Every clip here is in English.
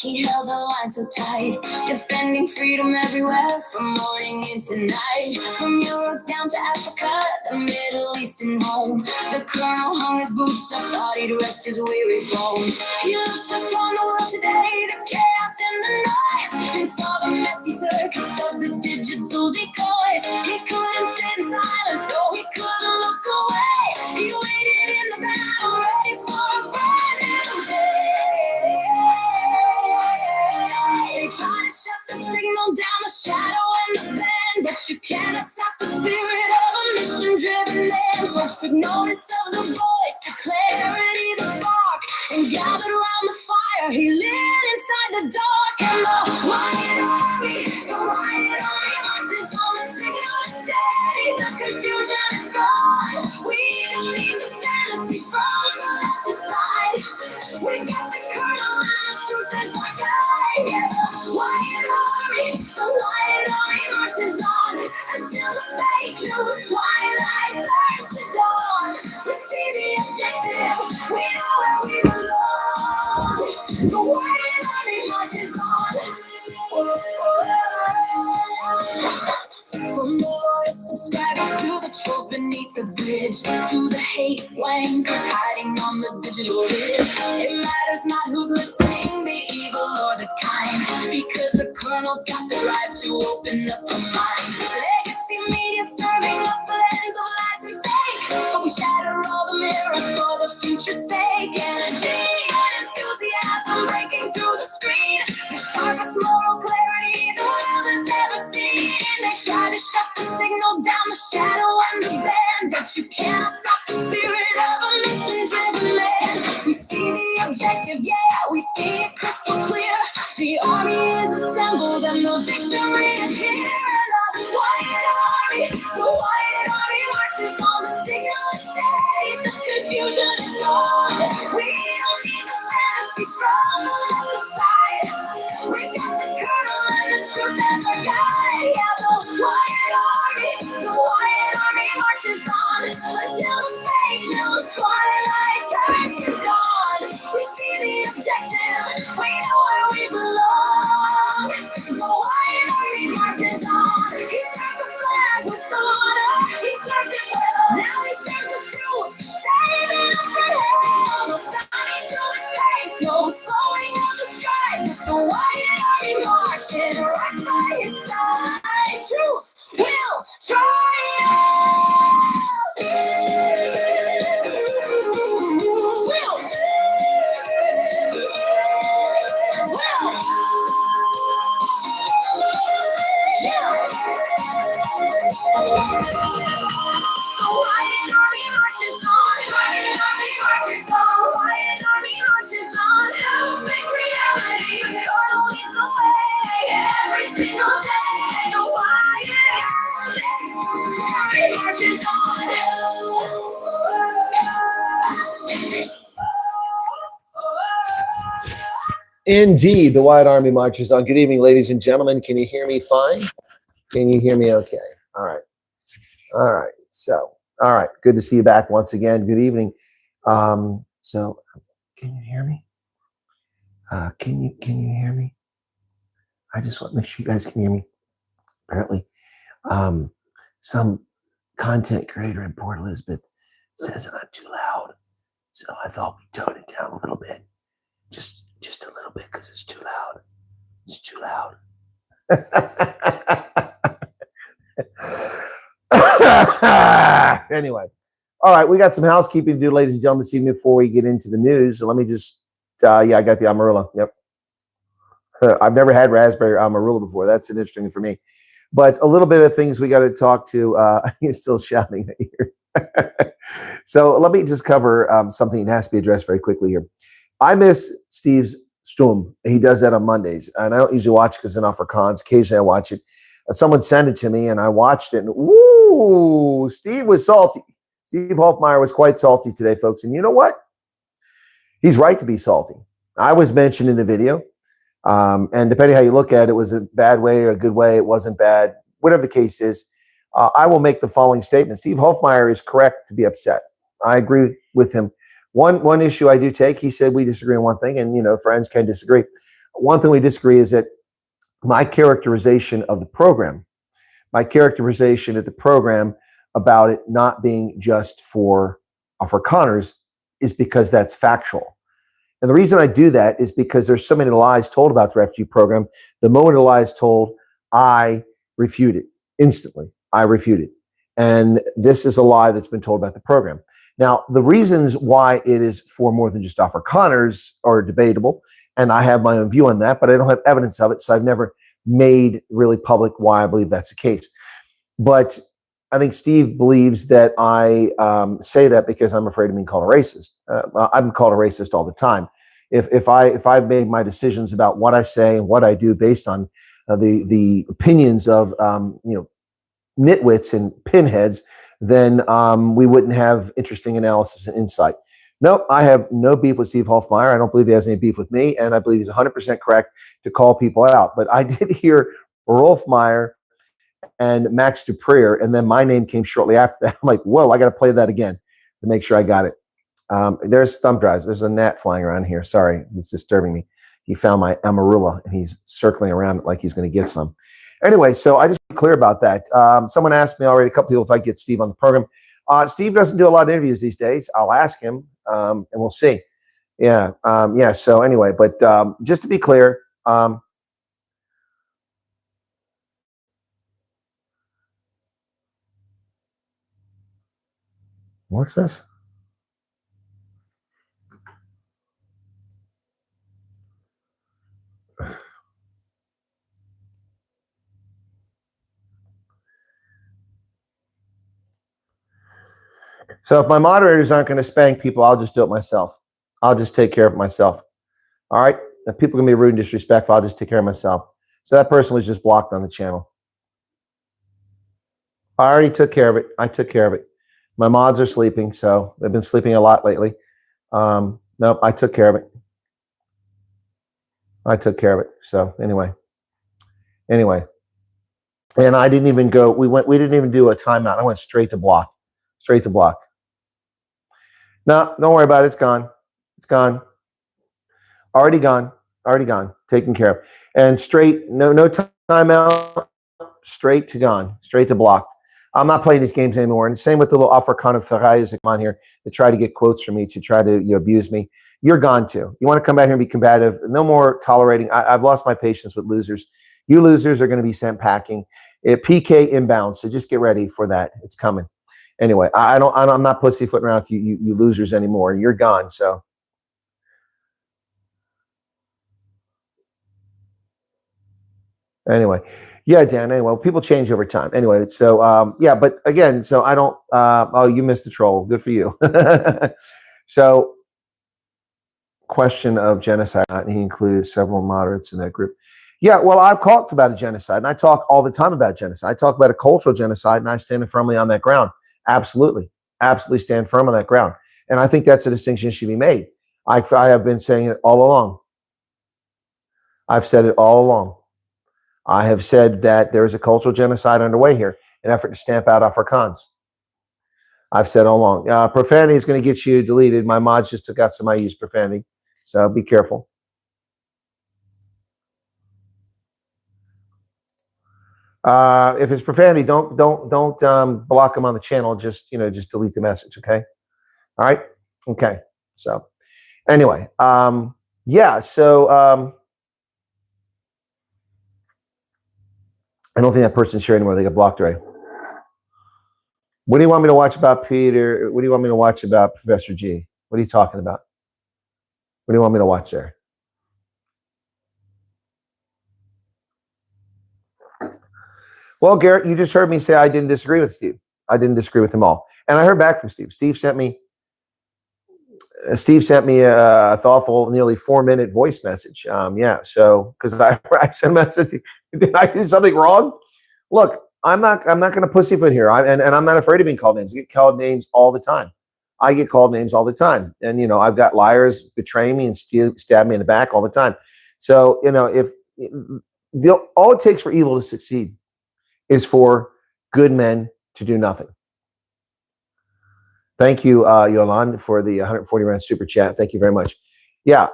He held the line so tight, defending freedom everywhere, from morning into night. From Europe down to Africa, the Middle East and home. The colonel hung his boots up, thought he'd rest his weary bones. He looked upon the world today, the chaos and the noise, and saw the messy circus of the digital decoys. He couldn't sit in silence, no, he couldn't look away. He waited in the battle, ready for a brand new day. They try to shut the signal down, the shadow and the band, but you cannot stop the spirit of a mission-driven man. Folks took notice of the voice, the clarity, the spark, and gathered around the fire. He lit inside the dark, and the Wyatt Army marches on. The signal is steady, the confusion is gone. We don't need the fantasies from the left side. We got the colonel and the truth is our guide. Yeah, the Wyatt Army marches on until the fake news twilight turns to dawn. We see the objective, we know where we belong. The Wyatt Army marches on. From the loyal subscribers to the trolls beneath the bridge, to the hate wankers hiding on the digital ridge. It matters not who's listening, the evil or the kind, because the colonel's got the drive to open up the mind. Legacy media serving up the lens of lies and fake, but we shatter all the mirrors for the future's sake. Energy and enthusiasm breaking through the screen, the sharpest moral clarity the world has ever seen. They try to shut the signal down, the shadow and the band, but you cannot stop the spirit of a mission-driven man. We see the objective, yeah, we see it crystal clear. The army is assembled and the victory is here. And the Wyatt Army marches on. The signal is steady, the confusion is gone. We don't need the fantasies from the left side. We got the colonel and the truth as our guide. Yeah, the Wyatt Army marches on until the fake news twilight turns to dawn. We see the objective, we know where we belong. The Wyatt Army marches on. He served the flag with honor, he served it well. Now he serves the truth, saving us from hell. No stopping to his pace, no slowing of the stride. The Wyatt Army marching right by his side. Truth will triumph. The Wyatt Army marches on. Wyatt Army marches on. Wyatt Army marches on. Fake reality, the colonel leads the way every single day. The Wyatt Army marches on. Indeed, the Wyatt Army marches on. Good evening, ladies and gentlemen. Can you hear me fine? Can you hear me okay? All right. All right. So, all right. Good to see you back once again. Good evening. So, can you hear me? Can you hear me? I just want to make sure you guys can hear me. Apparently, some content creator in Port Elizabeth says that I'm too loud. So I thought we'd tone it down a little bit. Just a little bit, because it's too loud. It's too loud. Anyway, all right, we got some housekeeping to do, ladies and gentlemen, this evening before we get into the news. So let me just, yeah, I got the Amarula. Yep. I've never had raspberry Amarula before. That's an interesting for me. But a little bit of things we got to talk to. He's still shouting here. So let me just cover something that has to be addressed very quickly here. I miss Steve's Stum. He does that on Mondays. And I don't usually watch it because it's not for cons. Occasionally I watch it. Someone sent it to me and I watched it. And woo, Steve was salty. Steve Hofmeyer was quite salty today, folks. And you know what? He's right to be salty. I was mentioned in the video. And depending how you look at it, it was a bad way or a good way. It wasn't bad. Whatever the case is, I will make the following statement. Steve Hofmeyer is correct to be upset. I agree with him. One issue I do take, he said we disagree on one thing, and, you know, friends can disagree. One thing we disagree is that my characterization of the program, about it not being just for Afrikaners is because that's factual. And the reason I do that is because there's so many lies told about the refugee program. The moment a lie is told, I refute it instantly. I refute it. And this is a lie that's been told about the program. Now, the reasons why it is for more than just Afrikaners are debatable, and I have my own view on that, but I don't have evidence of it, so I've never made really public why I believe that's the case. But I think Steve believes that I say that because I'm afraid of being called a racist. I'm called a racist all the time. If I've made my decisions about what I say and what I do based on the opinions of nitwits and pinheads, then we wouldn't have interesting analysis and insight. Nope, I have no beef with Steve Hofmeyer. I don't believe he has any beef with me, and I believe he's 100% correct to call people out. But I did hear Rolf Meyer and Max Dupree, and then my name came shortly after that. I'm like, whoa, I got to play that again to make sure I got it. There's thumb drives. There's a gnat flying around here. Sorry, it's disturbing me. He found my amarula, and he's circling around it like he's going to get some. Anyway, so I just be clear about that. Someone asked me already, a couple people, if I get Steve on the program. Steve doesn't do a lot of interviews these days. I'll ask him, and we'll see. Yeah. So anyway, but just to be clear, what's this? So if my moderators aren't going to spank people, I'll just do it myself. I'll just take care of it myself. All right? If people are going to be rude and disrespectful, I'll just take care of myself. So that person was just blocked on the channel. I already took care of it. I took care of it. My mods are sleeping, so they've been sleeping a lot lately. Nope, I took care of it. I took care of it. So anyway. And I didn't even go, we didn't even do a timeout. I went straight to block. Straight to block. No, don't worry about it. It's gone. It's gone. Already gone. Already gone. Taken care of. And straight, no timeout. Straight to gone. Straight to block. I'm not playing these games anymore. And same with the little Afrikaner Ferrayas that come on here to try to get quotes from me, to try to abuse me. You're gone too. You want to come back here and be combative. No more tolerating. I've lost my patience with losers. You losers are going to be sent packing. PK inbound. So just get ready for that. It's coming. Anyway, I'm not pussyfooting around with you losers anymore. You're gone. So anyway, yeah, Dan. Anyway, people change over time. Anyway, so yeah, but again, so I don't. Oh, you missed the troll. Good for you. So, question of genocide. And he included several moderates in that group. Yeah, well, I've talked about a genocide, and I talk all the time about genocide. I talk about a cultural genocide, and I stand firmly on that ground. Absolutely stand firm on that ground. And I think that's a distinction that should be made. I have been saying it all along. I've said it all along. I have said that there is a cultural genocide underway here, an effort to stamp out Afrikaans. I've said all along. Profanity is going to get you deleted. My mods just took out some I use profanity, so be careful. If it's profanity, don't block them on the channel. Just just delete the message. Okay. All right. Okay. So anyway, yeah. So I don't think that person's here anymore. They got blocked already. What do you want me to watch about Peter? What do you want me to watch about Professor G? What are you talking about? What do you want me to watch there? Well, Garrett, you just heard me say I didn't disagree with Steve. I didn't disagree with them all. And I heard back from Steve. Steve sent me a thoughtful, nearly 4-minute voice message. Yeah, so because I sent a message, did I do something wrong? Look, I'm not going to pussyfoot here. And I'm not afraid of being called names. I get called names all the time. And I've got liars betray me and stab me in the back all the time. So if all it takes for evil to succeed is for good men to do nothing. Thank you, Yolande, for the 140 rand super chat. Thank you very much. Yeah.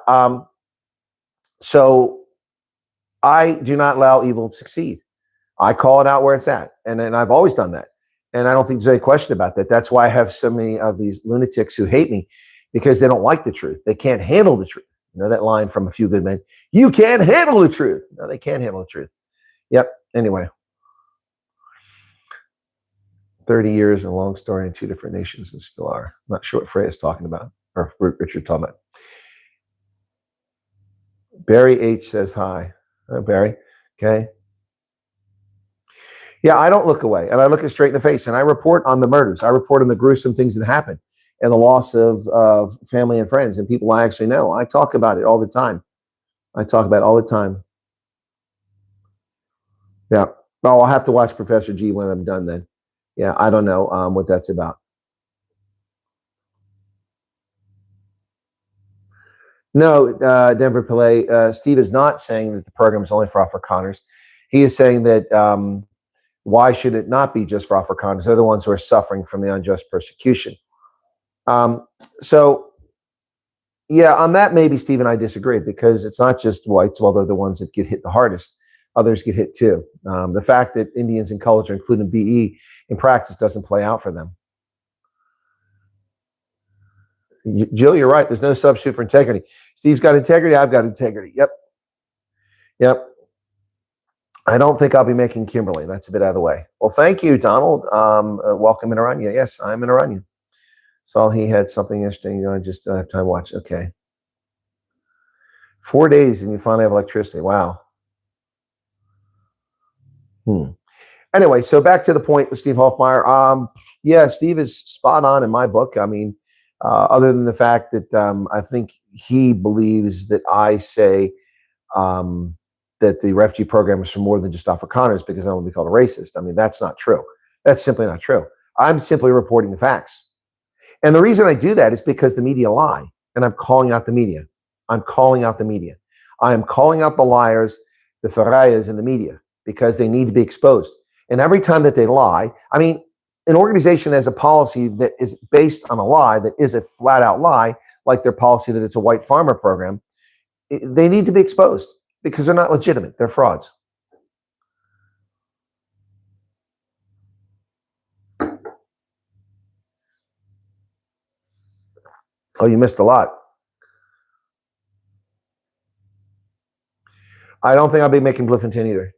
So I do not allow evil to succeed. I call it out where it's at. And I've always done that. And I don't think there's any question about that. That's why I have so many of these lunatics who hate me, because they don't like the truth. They can't handle the truth. You know that line from A Few Good Men? You can't handle the truth. No, they can't handle the truth. Yep. Anyway. 30 years and a long story in 2 different nations and still are. I'm not sure what Freya's talking about, or Richard talking about. Barry H says hi. Barry. Okay. Yeah, I don't look away, and I look it straight in the face, and I report on the murders. I report on the gruesome things that happen and the loss of family and friends and people I actually know. I talk about it all the time. I talk about it all the time. Yeah. Oh, I'll have to watch Professor G when I'm done then. Yeah, I don't know what that's about. No, Denver Pillay, Steve is not saying that the program is only for Afrikaners. He is saying that why should it not be just for Afrikaners? They're the ones who are suffering from the unjust persecution. So, yeah, on that, maybe Steve and I disagree, because it's not just whites, well, they're the ones that get hit the hardest. Others get hit too. The fact that Indians in culture, including BE, in practice doesn't play out for them. Jill, you're right. There's no substitute for integrity. Steve's got integrity. I've got integrity. Yep. Yep. I don't think I'll be making Kimberly. That's a bit out of the way. Well, thank you, Donald. Welcome in Orania. Yes, I'm in Orania. Saw he had something interesting. I just don't have time to watch. Okay. 4 days and you finally have electricity. Wow. Anyway, so back to the point with Steve Hofmeyer. Yeah, Steve is spot on in my book. I mean, other than the fact that I think he believes that I say that the refugee program is for more than just Afrikaners, because I don't want to be called a racist. I mean, that's not true. That's simply not true. I'm simply reporting the facts. And the reason I do that is because the media lie, and I'm calling out the media. I'm calling out the media. I am calling out the liars, the Farayas in the media, because they need to be exposed. And every time that they lie, I mean, an organization has a policy that is based on a lie, that is a flat out lie, like their policy that it's a white farmer program. They need to be exposed because they're not legitimate. They're frauds. Oh, you missed a lot. I don't think I'll be making Bluffington either.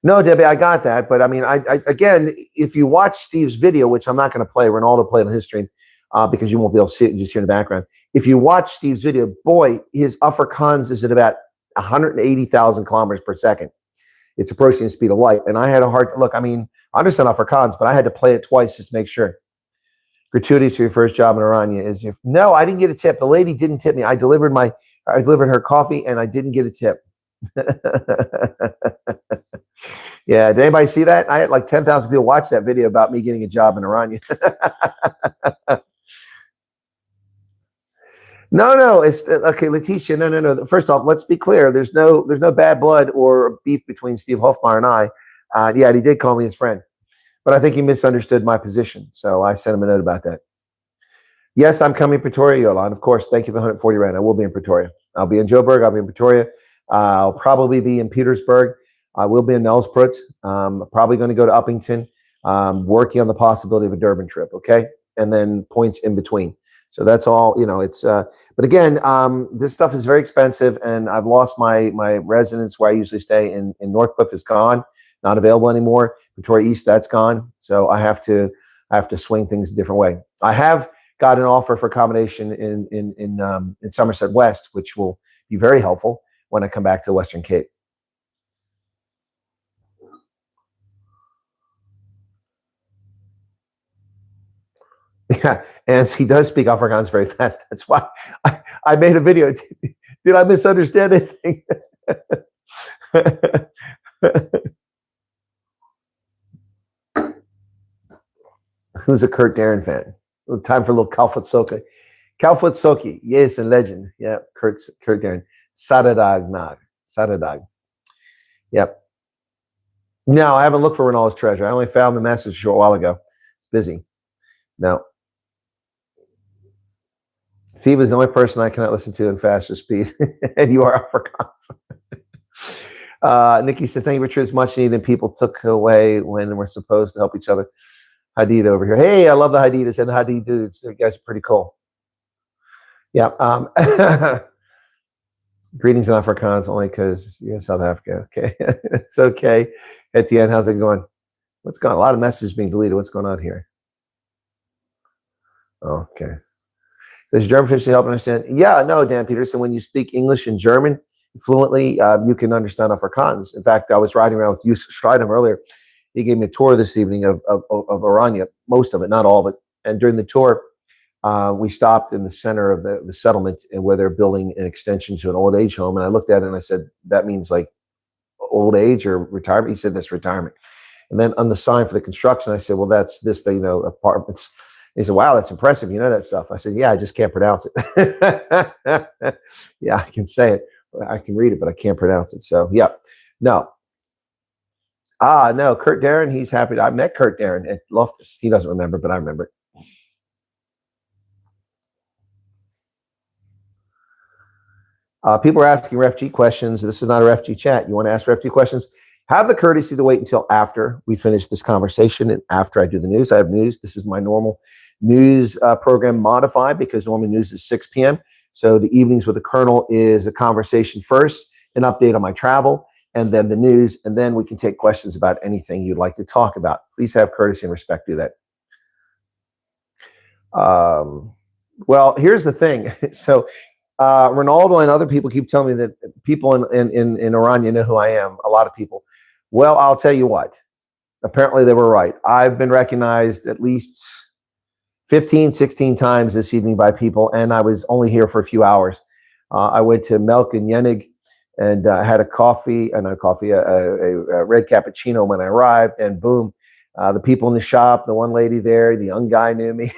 No, Debbie, I got that. But I mean, I again, if you watch Steve's video, which I'm not going to play, Ronaldo played on his stream because you won't be able to see it, just hear in the background. If you watch Steve's video, boy, his Afrikaans is at about 180,000 kilometers per second. It's approaching the speed of light. And I had a hard look. I mean, I understand Afrikaans, but I had to play it twice just to make sure. Gratuities for your first job in Orania is your no, I didn't get a tip. The lady didn't tip me. I delivered her coffee and I didn't get a tip. Yeah, did anybody see that? I had like 10,000 people watch that video about me getting a job in Orania. No, it's okay, Letitia. No. First off, let's be clear. There's no bad blood or beef between Steve Hofmeyer and I. Yeah, he did call me his friend, but I think he misunderstood my position. So I sent him a note about that. Yes, I'm coming to Pretoria, Yolanda. Of course, thank you for the 140 rand. I will be in Pretoria. I'll be in Joburg. I'll be in Pretoria. I'll probably be in Petersburg. I will be in Nelspruit. Probably going to go to Uppington. Working on the possibility of a Durban trip. Okay, and then points in between. So that's all. You know, it's. But again, this stuff is very expensive, and I've lost my residence where I usually stay in Northcliffe is gone, not available anymore. Pretoria East, that's gone. So I have to swing things a different way. I have got an offer for accommodation in Somerset West, which will be very helpful when I come back to the Western Cape. Yeah, and he does speak Afrikaans very fast. That's why I made a video. Did I misunderstand anything? Who's a Kurt Darren fan? Time for a little Kalfoot Soka. Kalfoot Soki, yes, a legend. Yeah, Kurt Darren. Sadadag Nag. Sadadag. Yep. No, I haven't looked for Ronaldo's treasure. I only found the message a short while ago. It's busy. No. Steve is the only person I cannot listen to in faster speed. And you are Afrikaans. Nikki says, thank you, Richard. It's much needed and people took away when we're supposed to help each other. Hadid over here. Hey, I love the Hadidas and the Hadid dudes. You guys are pretty cool. Yeah. Greetings in Afrikaans only because you're in South Africa. Okay. It's okay. Etienne, how's it going? What's going on? A lot of messages being deleted. What's going on here? Oh, okay. Does German officially help understand? Yeah, no, Dan Peterson, when you speak English and German fluently, you can understand Afrikaans. In fact, I was riding around with Yusuf Strijdom earlier. He gave me a tour this evening of Orania, most of it, not all of it. And during the tour, we stopped in the center of the settlement and where they're building an extension to an old age home. And I looked at it and I said, that means like old age or retirement? He said, that's retirement. And then on the sign for the construction, I said, well, that's this, apartments. He said, wow, that's impressive. You know that stuff. I said, yeah, I just can't pronounce it. Yeah, I can say it. I can read it, but I can't pronounce it. So, yeah. No. No, Kurt Darren, he's happy. I met Kurt Darren at Loftus. He doesn't remember, but I remember it. People are asking RefG questions. This is not a RefG chat. You want to ask RefG questions? Have the courtesy to wait until after we finish this conversation and after I do the news. I have news. This is my normal news program modified because normally news is 6 p.m. So the evenings with the Colonel is a conversation first, an update on my travel, and then the news, and then we can take questions about anything you'd like to talk about. Please have courtesy and respect. Do that. Well, here's the thing. So Ronaldo and other people keep telling me that people in Orania know who I am, a lot of people. Well, I'll tell you what. Apparently they were right. I've been recognized at least 15, 16 times this evening by people, and I was only here for a few hours. I went to Melk and Yenig and had a red cappuccino when I arrived, and boom, the people in the shop, the one lady there, the young guy knew me.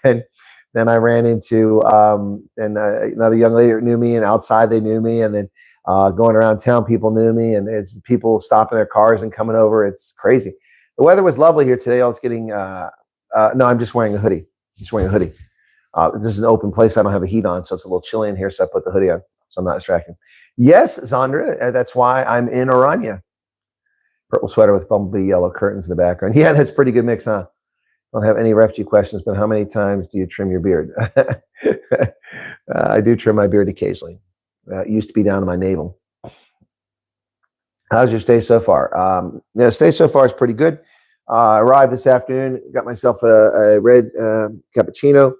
And then I ran into another young lady that knew me, and outside they knew me, and then going around town, people knew me, and it's people stopping their cars and coming over. It's crazy. The weather was lovely here today. I was getting no, I'm just wearing a hoodie. This is an open place. I don't have the heat on, so it's a little chilly in here, so I put the hoodie on, so I'm not distracted. Yes, Zandra, that's why I'm in Orania. Purple sweater with bumblebee yellow curtains in the background. Yeah, that's a pretty good mix, huh? Don't have any RefG questions, but how many times do you trim your beard? I do trim my beard occasionally. It used to be down to my navel. How's your stay so far? The stay so far is pretty good. I arrived this afternoon, got myself a red cappuccino.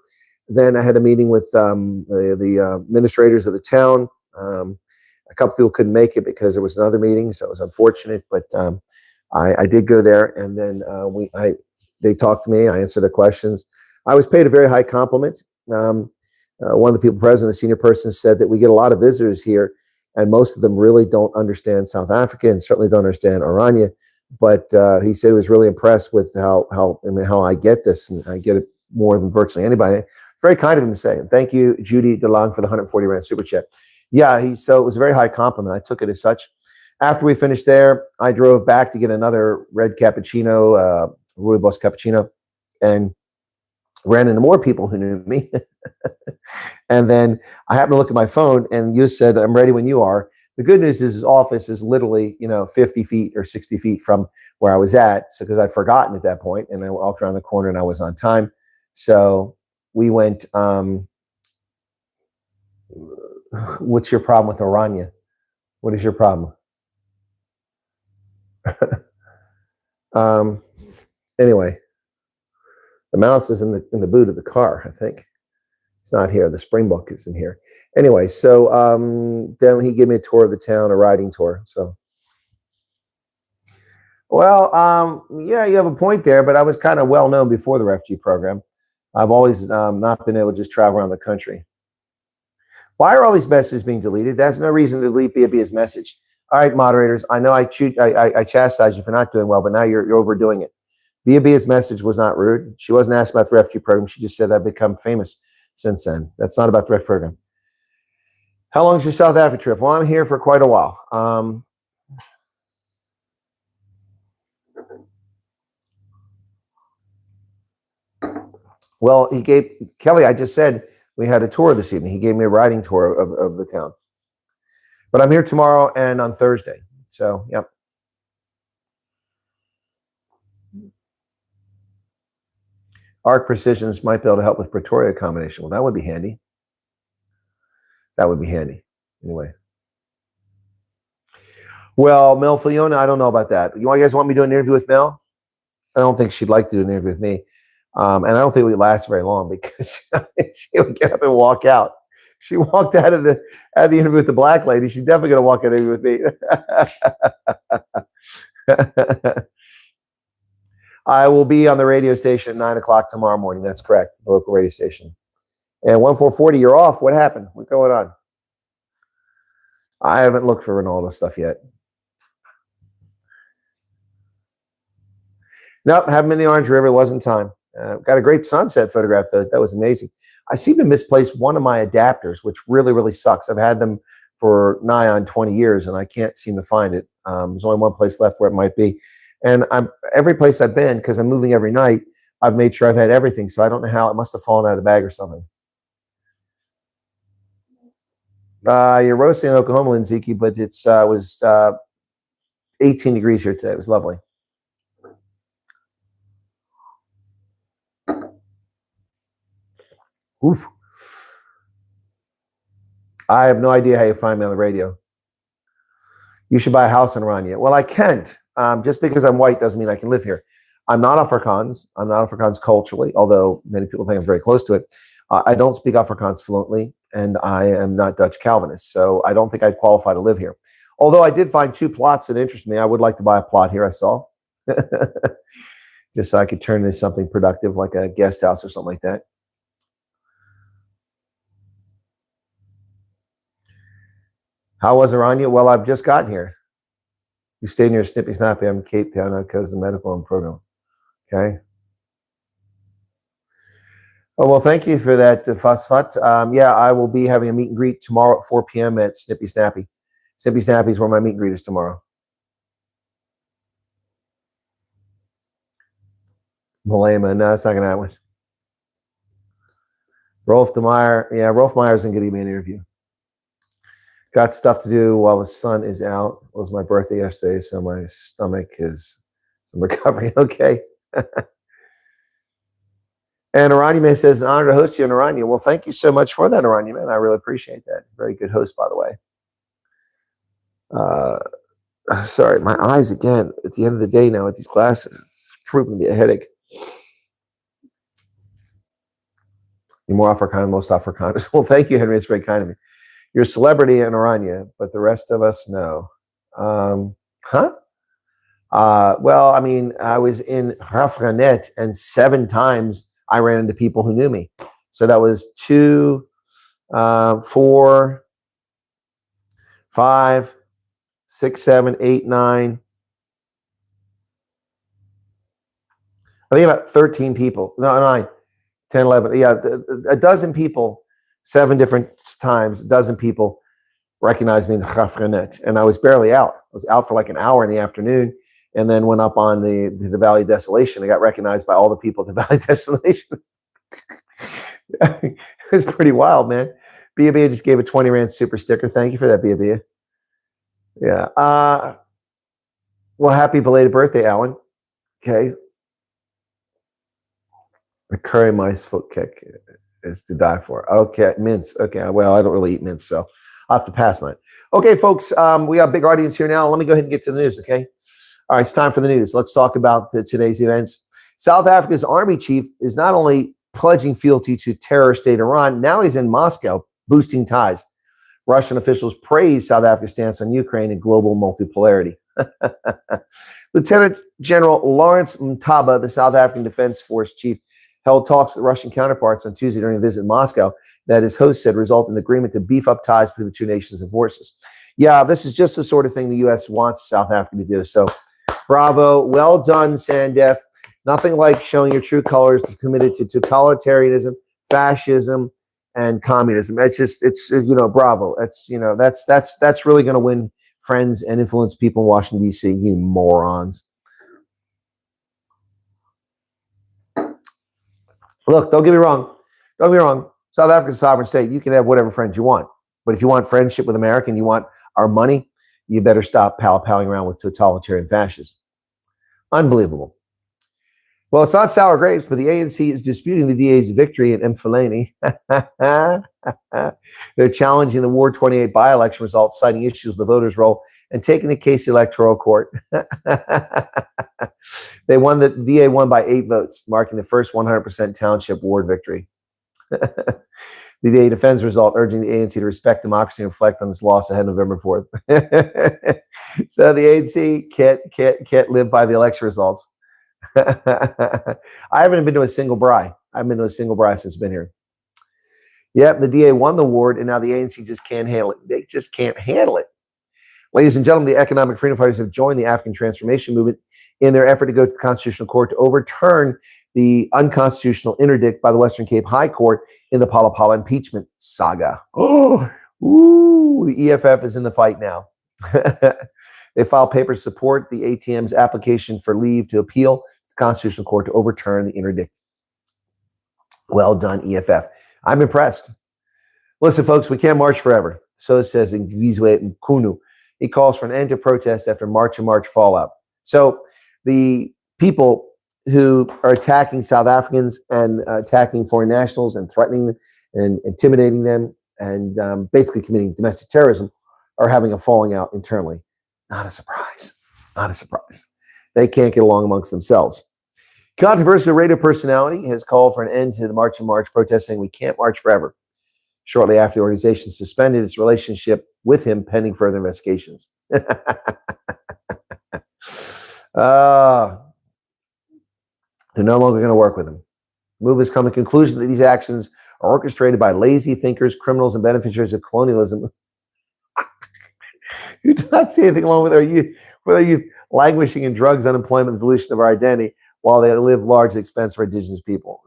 Then I had a meeting with the administrators of the town. A couple people couldn't make it because there was another meeting, so it was unfortunate. But I did go there, and then they talked to me. I answered their questions. I was paid a very high compliment. One of the people present, the senior person, said that we get a lot of visitors here, and most of them really don't understand South Africa and certainly don't understand Orania. But he said he was really impressed with how I get this, and I get it more than virtually anybody. It's very kind of him to say. Thank you, Judy DeLong, for the 140 Rand super chat. Yeah, so it was a very high compliment. I took it as such. After we finished there, I drove back to get another red cappuccino, rooibos cappuccino, and ran into more people who knew me. And then I happened to look at my phone, and you said, I'm ready when you are. The good news is his office is literally, 50 feet or 60 feet from where I was at. So, because I'd forgotten at that point, and I walked around the corner and I was on time. So we went, what's your problem with Orania? What is your problem? Anyway, the mouse is in the boot of the car, I think. It's not here. The Springbok is in here. Anyway, so then he gave me a tour of the town, a riding tour. So, well, yeah, you have a point there, but I was kind of well known before the RefG program. I've always not been able to just travel around the country. Why are all these messages being deleted? There's no reason to delete Bia's message. All right, moderators, I know I chastise you for not doing well, but now you're overdoing it. Bia's message was not rude. She wasn't asked about the RefG program. She just said I've become famous since then. That's not about the RefG program. How long is your South Africa trip? Well, I'm here for quite a while. Well, he gave Kelly, I just said, We had a tour this evening. He gave me a riding tour of the town. But I'm here tomorrow and on Thursday. So, yep. Arc Precisions might be able to help with Pretoria combination. Well, that would be handy. That would be handy. Anyway. Well, Mel Fiona, I don't know about that. You guys want me to do an interview with Mel? I don't think she'd like to do an interview with me. And I don't think we last very long because she would get up and walk out. She walked out of the interview with the black lady. She's definitely going to walk out of the interview with me. I will be on the radio station at 9 o'clock tomorrow morning. That's correct. The local radio station. And 1440, you're off. What happened? What's going on? I haven't looked for Ronaldo stuff yet. Nope, haven't been in the Orange River. It wasn't time. Got a great sunset photograph, though. That was amazing. I seem to misplace one of my adapters, which really, really sucks. I've had them for nigh on 20 years, and I can't seem to find it. There's only one place left where it might be. And every place I've been, because I'm moving every night, I've made sure I've had everything. So I don't know how. It must have fallen out of the bag or something. You're roasting in Oklahoma, Lindsay, but it was 18 degrees here today. It was lovely. Oof. I have no idea how you find me on the radio. You should buy a house in Orania. Well, I can't. Just because I'm white doesn't mean I can live here. I'm not Afrikaans. I'm not Afrikaans culturally, although many people think I'm very close to it. I don't speak Afrikaans fluently, and I am not Dutch Calvinist, so I don't think I'd qualify to live here. Although I did find 2 plots that interest me. I would like to buy a plot here, I saw. Just so I could turn into something productive, like a guest house or something like that. How was Orania? Well, I've just gotten here. You stay near Snippy Snappy. I'm in Cape Town because of the medical and program. Okay. Oh, well, thank you for that, Fosfat. Yeah, I will be having a meet and greet tomorrow at 4 p.m. at Snippy Snappy. Snippy Snappy is where my meet and greet is tomorrow. Malema, no, it's not going to happen. Rolf DeMeyer. Yeah, Rolf Meyer's going to give me an interview. Got stuff to do while the sun is out. It was my birthday yesterday, so my stomach is some recovery. Okay. And Orania Man says, an honor to host you in Orania. Well, thank you so much for that, Orania Man. I really appreciate that. Very good host, by the way. Sorry, my eyes again. At the end of the day now with these glasses, it's proving to be a headache. You're more Afrikaans, most Afrikaners. Well, thank you, Henry. It's very kind of me. You're a celebrity in Orania, but the rest of us, no. Well, I mean, I was in Rafranet, and 7 times I ran into people who knew me. So that was 2, 4, 5, 6, 7, 8, 9. I think about 13 people. No, 9, 10, 11. Yeah, a dozen people. 7 different times, a dozen people recognized me in Rafranet, and I was barely out. I was out for like an hour in the afternoon, and then went up on the Valley of Desolation. I got recognized by all the people at the Valley of Desolation. It was pretty wild, man. Bia just gave a 20 Rand super sticker. Thank you for that, Bia. Yeah. Well, happy belated birthday, Alan. Okay. The curry mice foot kick is to die for. Okay, mince. Okay, well, I don't really eat mince, so I'll have to pass on it. Okay, folks, we got a big audience here now. Let me go ahead and get to the news, okay? All right, it's time for the news. Let's talk about today's events. South Africa's army chief is not only pledging fealty to terror state Iran, now he's in Moscow, boosting ties. Russian officials praise South Africa's stance on Ukraine and global multipolarity. Lieutenant General Lawrence Mtaba, the South African Defense Force chief, held talks with Russian counterparts on Tuesday during a visit in Moscow that his host said result in an agreement to beef up ties between the two nations and forces. Yeah, this is just the sort of thing the U.S. wants South Africa to do. So bravo. Well done, Sandef. Nothing like showing your true colors, committed to totalitarianism, fascism, and communism. It's bravo. That's really going to win friends and influence people in Washington, D.C., you morons. Look, don't get me wrong. South Africa's a sovereign state. You can have whatever friends you want. But if you want friendship with America and you want our money, you better stop pal-palling around with totalitarian fascists. Unbelievable. Well, it's not sour grapes, but the ANC is disputing the DA's victory in Mfuleni. They're challenging the Ward 28 by-election results, citing issues with the voters' roll, and taking the case to electoral court. The DA won by 8 votes, marking the first 100% township ward victory. The DA defends the result, urging the ANC to respect democracy and reflect on this loss ahead of November 4th. So the ANC can't live by the election results. I haven't been to a single braai. I've been to a single braai since I've been here. Yep, the DA won the ward, and now the ANC just can't handle it. They just can't handle it. Ladies and gentlemen, the economic freedom fighters have joined the African transformation movement in their effort to go to the Constitutional Court to overturn the unconstitutional interdict by the Western Cape High Court in the Pala Pala impeachment saga. The EFF is in the fight now. They filed papers to support the ATM's application for leave to appeal the Constitutional Court to overturn the interdict. Well done, EFF. I'm impressed. Listen, folks, we can't march forever. So says Ngizwe Mkunu. He calls for an end to protest after March and March fallout. So the people who are attacking South Africans and attacking foreign nationals and threatening them and intimidating them and basically committing domestic terrorism are having a falling out internally. Not a surprise. Not a surprise. They can't get along amongst themselves. Controversial radio personality has called for an end to the March and March protest, saying we can't march forever. Shortly after the organization suspended its relationship with him pending further investigations. They're no longer going to work with him. The move has come to the conclusion that these actions are orchestrated by lazy thinkers, criminals, and beneficiaries of colonialism. You do not see anything wrong with our youth languishing in drugs, unemployment, and dilution of our identity while they live large at the expense for indigenous people.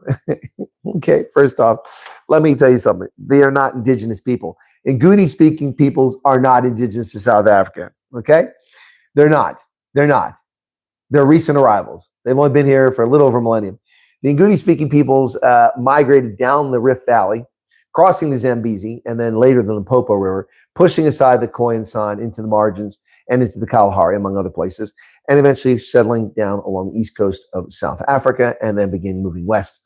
Okay, first off, let me tell you something. They are not indigenous people. Nguni-speaking peoples are not indigenous to South Africa. Okay? They're not. They're not. They're recent arrivals. They've only been here for a little over a millennium. The Nguni-speaking peoples migrated down the Rift Valley, crossing the Zambezi, and then later the Limpopo River, pushing aside the Khoisan into the margins and into the Kalahari, among other places, and eventually settling down along the east coast of South Africa and then begin moving west.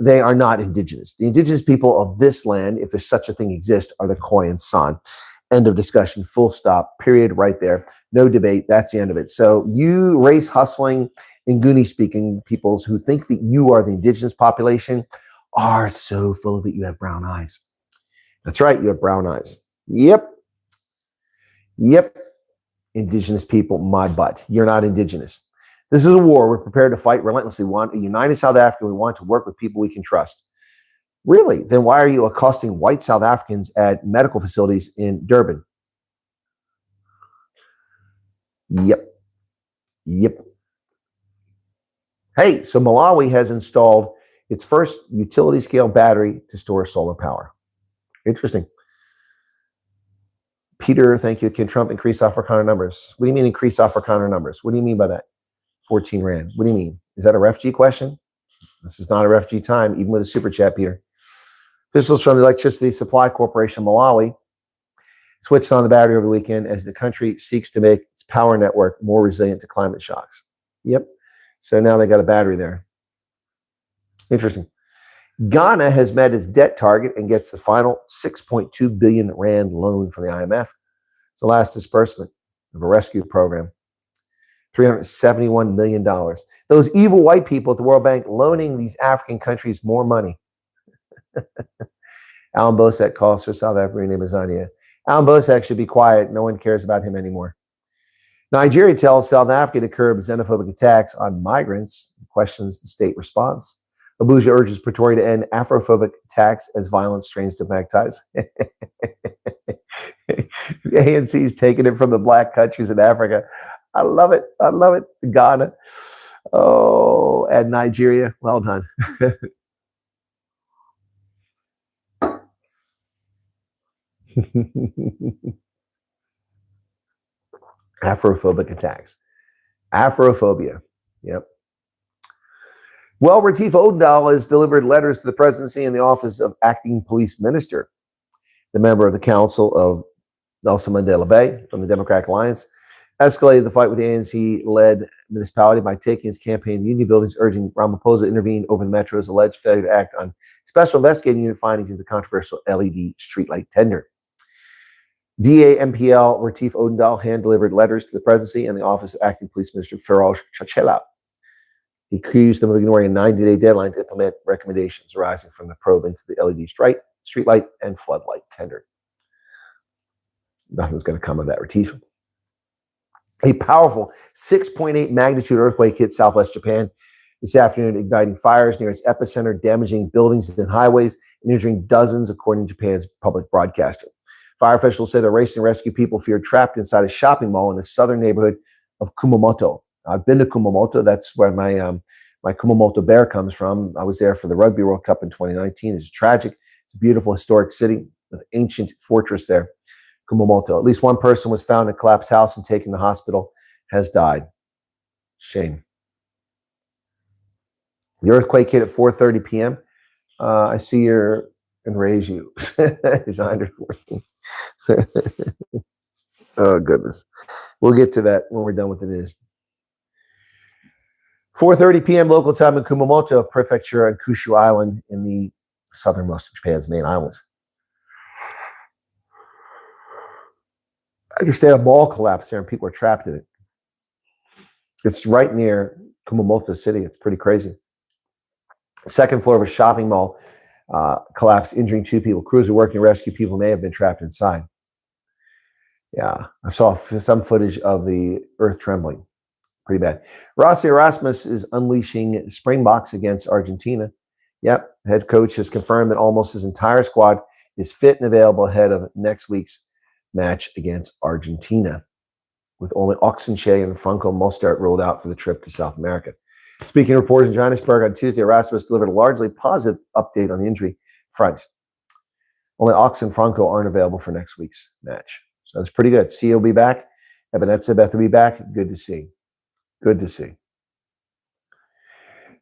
They are not indigenous. The indigenous people of this land, if there's such a thing exists, are the Khoisan. End of discussion, full stop, period, right there. No debate. That's the end of it. So you race hustling Nguni-speaking peoples who think that you are the indigenous population are so full of it. You have brown eyes. That's right. You have brown eyes. Yep. Indigenous people, my butt. You're not indigenous. This is a war we're prepared to fight relentlessly. We want a united South Africa. We want to work with people we can trust. Really? Then why are you accosting white South Africans at medical facilities in Durban? Yep. Hey, so Malawi has installed its first utility scale battery to store solar power. Interesting. Peter, thank you. Can Trump increase Afrikaner numbers? What do you mean increase Afrikaner numbers? What do you mean by that? 14 Rand. What do you mean? Is that a refugee question? This is not a refugee time, even with a super chat, Peter. Officials from the Electricity Supply Corporation of Malawi switched on the battery over the weekend as the country seeks to make its power network more resilient to climate shocks. Yep. So now they got a battery there. Interesting. Ghana has met its debt target and gets the final 6.2 billion Rand loan from the IMF. It's the last disbursement of a rescue program. $371 million. Those evil white people at the World Bank loaning these African countries more money. Alan Bosak calls for South African name is Zania. Alan Bosak should be quiet. No one cares about him anymore. Nigeria tells South Africa to curb xenophobic attacks on migrants. Questions the state response. Abuja urges Pretoria to end Afrophobic attacks as violence strains domestic ties. The ANC's taking it from the black countries in Africa. I love it. Ghana. Oh, and Nigeria. Well done. Afrophobic attacks. Afrophobia. Yep. Well, Retief Odendaal has delivered letters to the presidency and the office of acting police minister. The member of the council of Nelson Mandela Bay from the Democratic Alliance escalated the fight with the ANC-led municipality by taking his campaign to union buildings, urging Ramaphosa to intervene over the Metro's alleged failure to act on special investigating unit findings into the controversial LED streetlight tender. DA MPL Retief Odendaal hand-delivered letters to the presidency and the office of acting police minister Feroz Chachela. He accused them of ignoring a 90-day deadline to implement recommendations arising from the probe into the LED streetlight and floodlight tender. Nothing's going to come of that, Retief. A powerful 6.8 magnitude earthquake hit southwest Japan this afternoon, igniting fires near its epicenter, damaging buildings and highways, and injuring dozens, according to Japan's public broadcaster. Fire officials say they're racing to rescue people feared trapped inside a shopping mall in the southern neighborhood of Kumamoto. I've been to Kumamoto. That's where my Kumamoto bear comes from. I was there for the Rugby World Cup in 2019. It's tragic. It's a beautiful historic city with an ancient fortress there. Kumamoto. At least one person was found in a collapsed house and taken to the hospital, has died. Shame. The earthquake hit at 4:30 p.m. I see you're enraged. You designed it. Oh, goodness. We'll get to that when we're done with the news. 4:30 p.m. local time in Kumamoto Prefecture on Kyushu Island in the southernmost of Japan's main islands. I understand a mall collapsed there and people are trapped in it. It's right near Kumamoto City. It's pretty crazy. Second floor of a shopping mall collapsed, injuring 2 people. Crews are working to rescue people who may have been trapped inside. Yeah, I saw some footage of the earth trembling. Pretty bad. Rossi Erasmus is unleashing Springboks against Argentina. Yep, head coach has confirmed that almost his entire squad is fit and available ahead of next week's match against Argentina, with only Oxenche and Franco Mostert ruled out for the trip to South America. Speaking to reporters in Johannesburg on Tuesday, Erasmus delivered a largely positive update on the injury front. Only Ox and Franco aren't available for next week's match. So that's pretty good. CEO will be back. Ebenezer Beth will be back. Good to see. Good to see.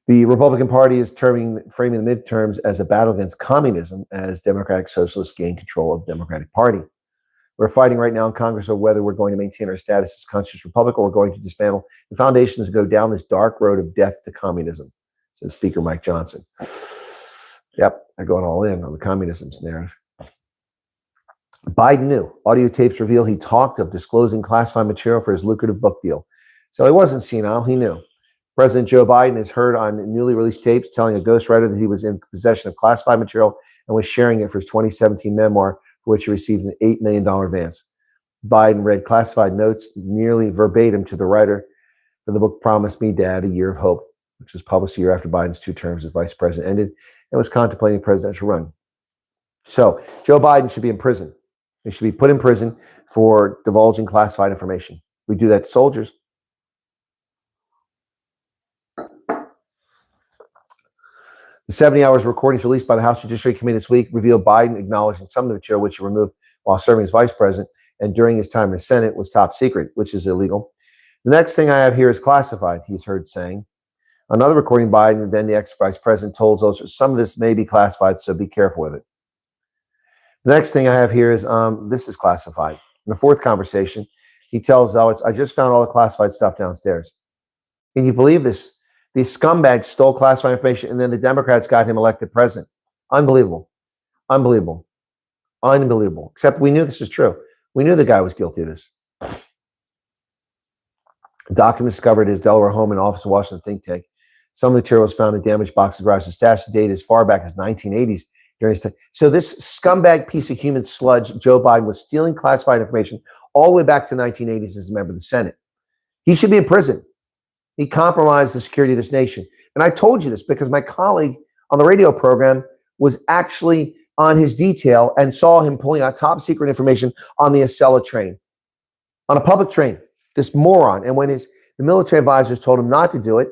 The Republican Party is framing the midterms as a battle against communism as Democratic Socialists gain control of the Democratic Party. We're fighting right now in Congress over whether we're going to maintain our status as constitutional republic or we're going to dismantle the foundations and go down this dark road of death to communism, says Speaker Mike Johnson. Yep, they're going all in on the communism narrative. Biden knew. Audio tapes reveal he talked of disclosing classified material for his lucrative book deal. So he wasn't senile, he knew. President Joe Biden is heard on newly released tapes telling a ghostwriter that he was in possession of classified material and was sharing it for his 2017 memoir, for which he received an $8 million advance. Biden read classified notes nearly verbatim to the writer for the book Promise Me, Dad, A Year of Hope, which was published a year after Biden's 2 terms as vice president ended and was contemplating a presidential run. So Joe Biden should be in prison. He should be put in prison for divulging classified information. We do that to soldiers. The 70 hours of recordings released by the House Judiciary Committee this week revealed Biden acknowledging some of the material which he removed while serving as vice president and during his time in the Senate was top secret, which is illegal. The next thing I have here is classified, he's heard saying. Another recording, Biden, then the ex-vice president, told us some of this may be classified, so be careful with it. The next thing I have here is this is classified. In the fourth conversation, he tells Zowitz, I just found all the classified stuff downstairs. Can you believe this? These scumbags stole classified information, and then the Democrats got him elected president. Unbelievable. Unbelievable. Unbelievable. Except we knew this was true. We knew the guy was guilty of this. Documents discovered at his Delaware home and office in Washington think tank. Some material was found in damaged boxes of garage and stashed to date as far back as 1980s during his time. So this scumbag piece of human sludge, Joe Biden, was stealing classified information all the way back to 1980s as a member of the Senate. He should be in prison. He compromised the security of this nation. And I told you this because my colleague on the radio program was actually on his detail and saw him pulling out top secret information on the Acela train, on a public train, this moron. And when the military advisors told him not to do it,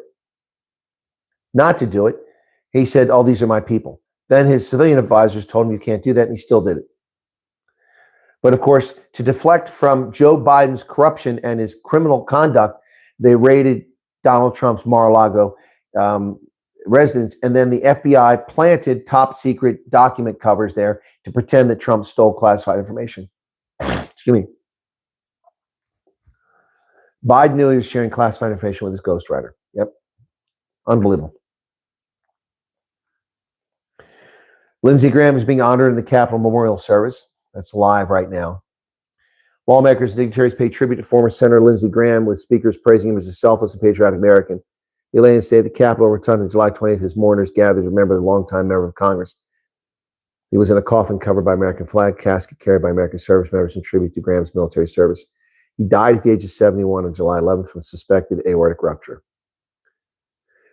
he said, oh, these are my people. Then his civilian advisors told him you can't do that, and he still did it. But of course, to deflect from Joe Biden's corruption and his criminal conduct, they raided Donald Trump's Mar-a-Lago residence, and then the FBI planted top secret document covers there to pretend that Trump stole classified information. Excuse me. Biden knew he was sharing classified information with his ghostwriter. Yep. Unbelievable. Lindsey Graham is being honored in the Capitol Memorial Service. That's live right now. Lawmakers and dignitaries pay tribute to former Senator Lindsey Graham, with speakers praising him as a selfless and patriotic American. The Atlantic State at the Capitol returned on July 20th as mourners gathered to remember the longtime member of Congress. He was in a coffin covered by American flag, casket carried by American service members in tribute to Graham's military service. He died at the age of 71 on July 11th from suspected aortic rupture.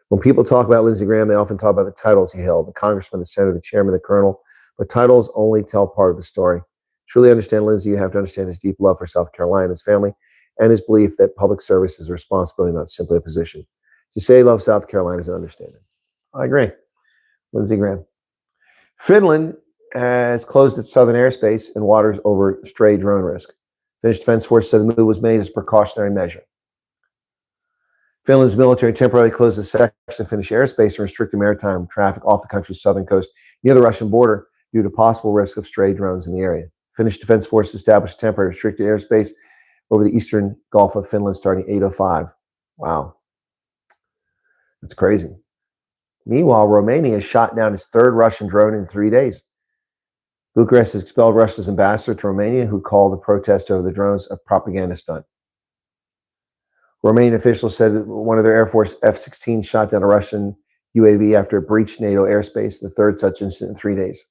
When people talk about Lindsey Graham, they often talk about the titles he held: the congressman, the senator, the chairman, the colonel. But titles only tell part of the story. To truly understand Lindsey, you have to understand his deep love for South Carolina, his family, and his belief that public service is a responsibility, not simply a position. To say he loves South Carolina is an understatement. I agree. Lindsey Graham. Finland has closed its southern airspace and waters over stray drone risk. Finnish Defense Force said the move was made as a precautionary measure. Finland's military temporarily closed a section of Finnish airspace and restricted maritime traffic off the country's southern coast near the Russian border due to possible risk of stray drones in the area. Finnish Defense Force established temporary restricted airspace over the eastern Gulf of Finland starting 8:05. Wow. That's crazy. Meanwhile, Romania shot down its third Russian drone in 3 days. Bucharest has expelled Russia's ambassador to Romania, who called the protest over the drones a propaganda stunt. Romanian officials said one of their Air Force F-16 shot down a Russian UAV after it breached NATO airspace, the third such incident in 3 days.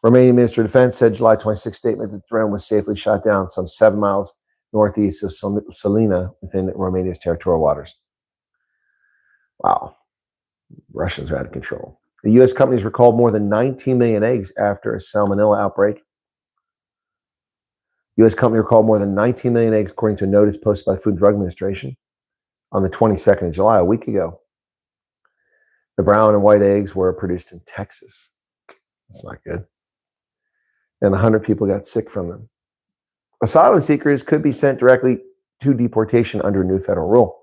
Romanian Minister of Defense said July 26 statement that the drone was safely shot down some 7 miles northeast of Salina within Romania's territorial waters. Wow. Russians are out of control. The U.S. companies recalled more than 19 million eggs after a salmonella outbreak. U.S. company recalled more than 19 million eggs, according to a notice posted by the Food and Drug Administration on the 22nd of July, a week ago. The brown and white eggs were produced in Texas. That's not good. And 100 people got sick from them. Asylum seekers could be sent directly to deportation under a new federal rule.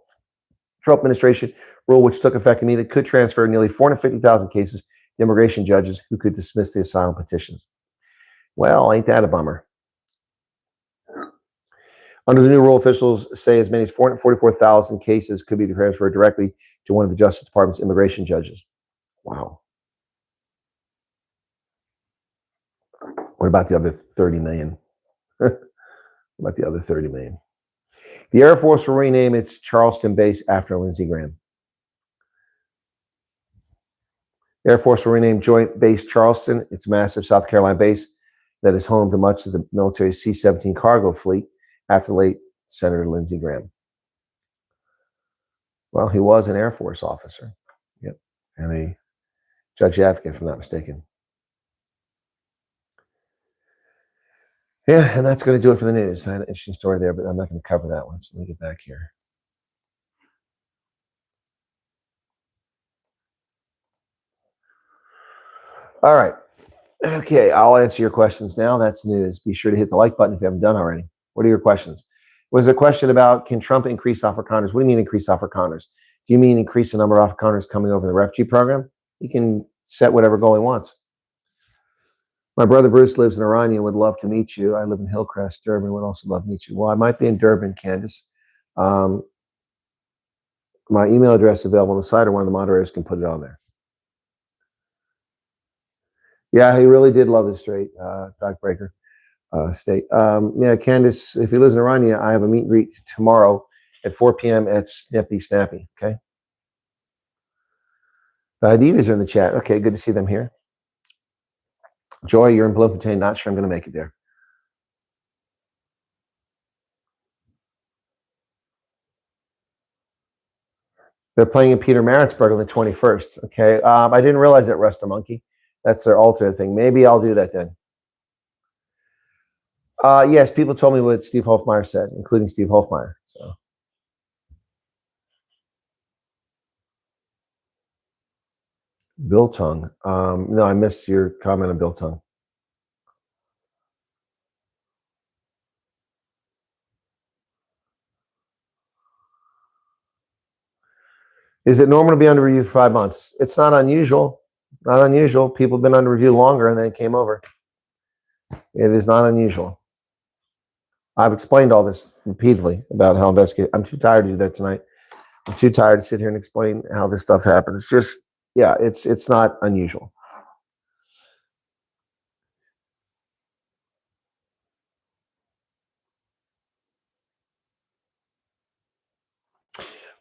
Trump administration rule, which took effect immediately, could transfer nearly 450,000 cases to immigration judges who could dismiss the asylum petitions. Well, ain't that a bummer? Under the new rule, officials say as many as 444,000 cases could be transferred directly to one of the Justice Department's immigration judges. Wow. What about the other 30 million? What about the other 30 million? The Air Force will rename its Charleston base after Lindsey Graham. The Air Force will rename Joint Base Charleston, its massive South Carolina base that is home to much of the military's C-17 cargo fleet, after late Senator Lindsey Graham. Well, he was an Air Force officer. Yep. And a judge advocate, if I'm not mistaken. Yeah, and that's going to do it for the news. I had an interesting story there, but I'm not going to cover that one. So let me get back here. All right. Okay, I'll answer your questions now. That's news. Be sure to hit the like button if you haven't done already. What are your questions? Was there a question about, can Trump increase Afrikaners? What do you mean increase Afrikaners? Do you mean increase the number of Afrikaners coming over the refugee program? He can set whatever goal he wants. My brother Bruce lives in Orania and would love to meet you. I live in Hillcrest, Durban, would also love to meet you. Well, I might be in Durban, Candace. My email address is available on the site, or one of the moderators can put it on there. Yeah, he really did love his state, Doc Breaker. State. Yeah, Candace, if he lives in Orania, I have a meet and greet tomorrow at 4 p.m. at Snippy Snappy. Okay. The Adidas are in the chat. Okay, good to see them here. Joy, you're in Bloemfontein. Not sure I'm going to make it there. They're playing in Peter Maritzburg on the 21st. Okay. I didn't realize that, Rust a Monkey. That's their alternate thing. Maybe I'll do that then. Yes, people told me what Steve Hofmeyer said, including Steve Hofmeyer. So, Biltong. No, I missed your comment on Biltong. Is it normal to be under review for 5 months? It's not unusual. Not unusual. People have been under review longer and then came over. It is not unusual. I've explained all this repeatedly about how investigate. I'm too tired to do that tonight. I'm too tired to sit here and explain how this stuff happens. It's just, yeah, it's not unusual.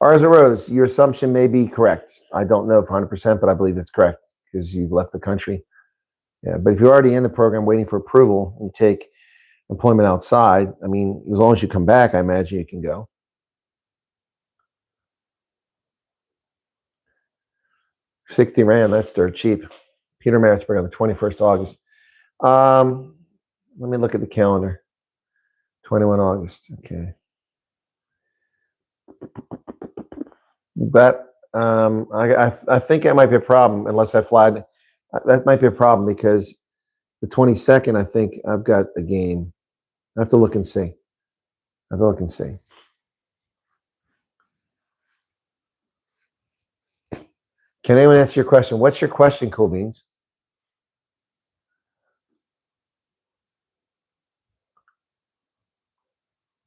Arza Rose, your assumption may be correct. I don't know for 100%, but I believe it's correct because you've left the country. Yeah, but if you're already in the program waiting for approval and take employment outside, I mean, as long as you come back, I imagine you can go. $60,000, that's dirt cheap. Peter Maritzburg on the 21st August. Let me look at the calendar. 21 August, okay. But I think that might be a problem unless I fly. That might be a problem because the 22nd, I think I've got a game. I have to look and see. I have to look and see. Can anyone answer your question? What's your question, Cool Beans?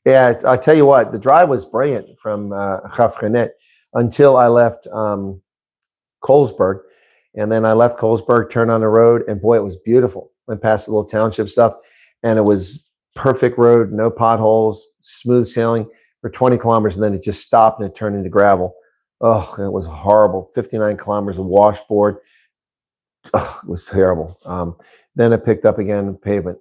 Yeah, I tell you what, the drive was brilliant from Chafrenet until I left Colesburg. And then I left Colesburg, turned on the road, and boy, it was beautiful. Went past the little township stuff, and it was perfect road, no potholes, smooth sailing for 20 kilometers, and then it just stopped and it turned into gravel. Oh, it was horrible. 59 kilometers of washboard. Oh, it was terrible. Then it picked up again, pavement.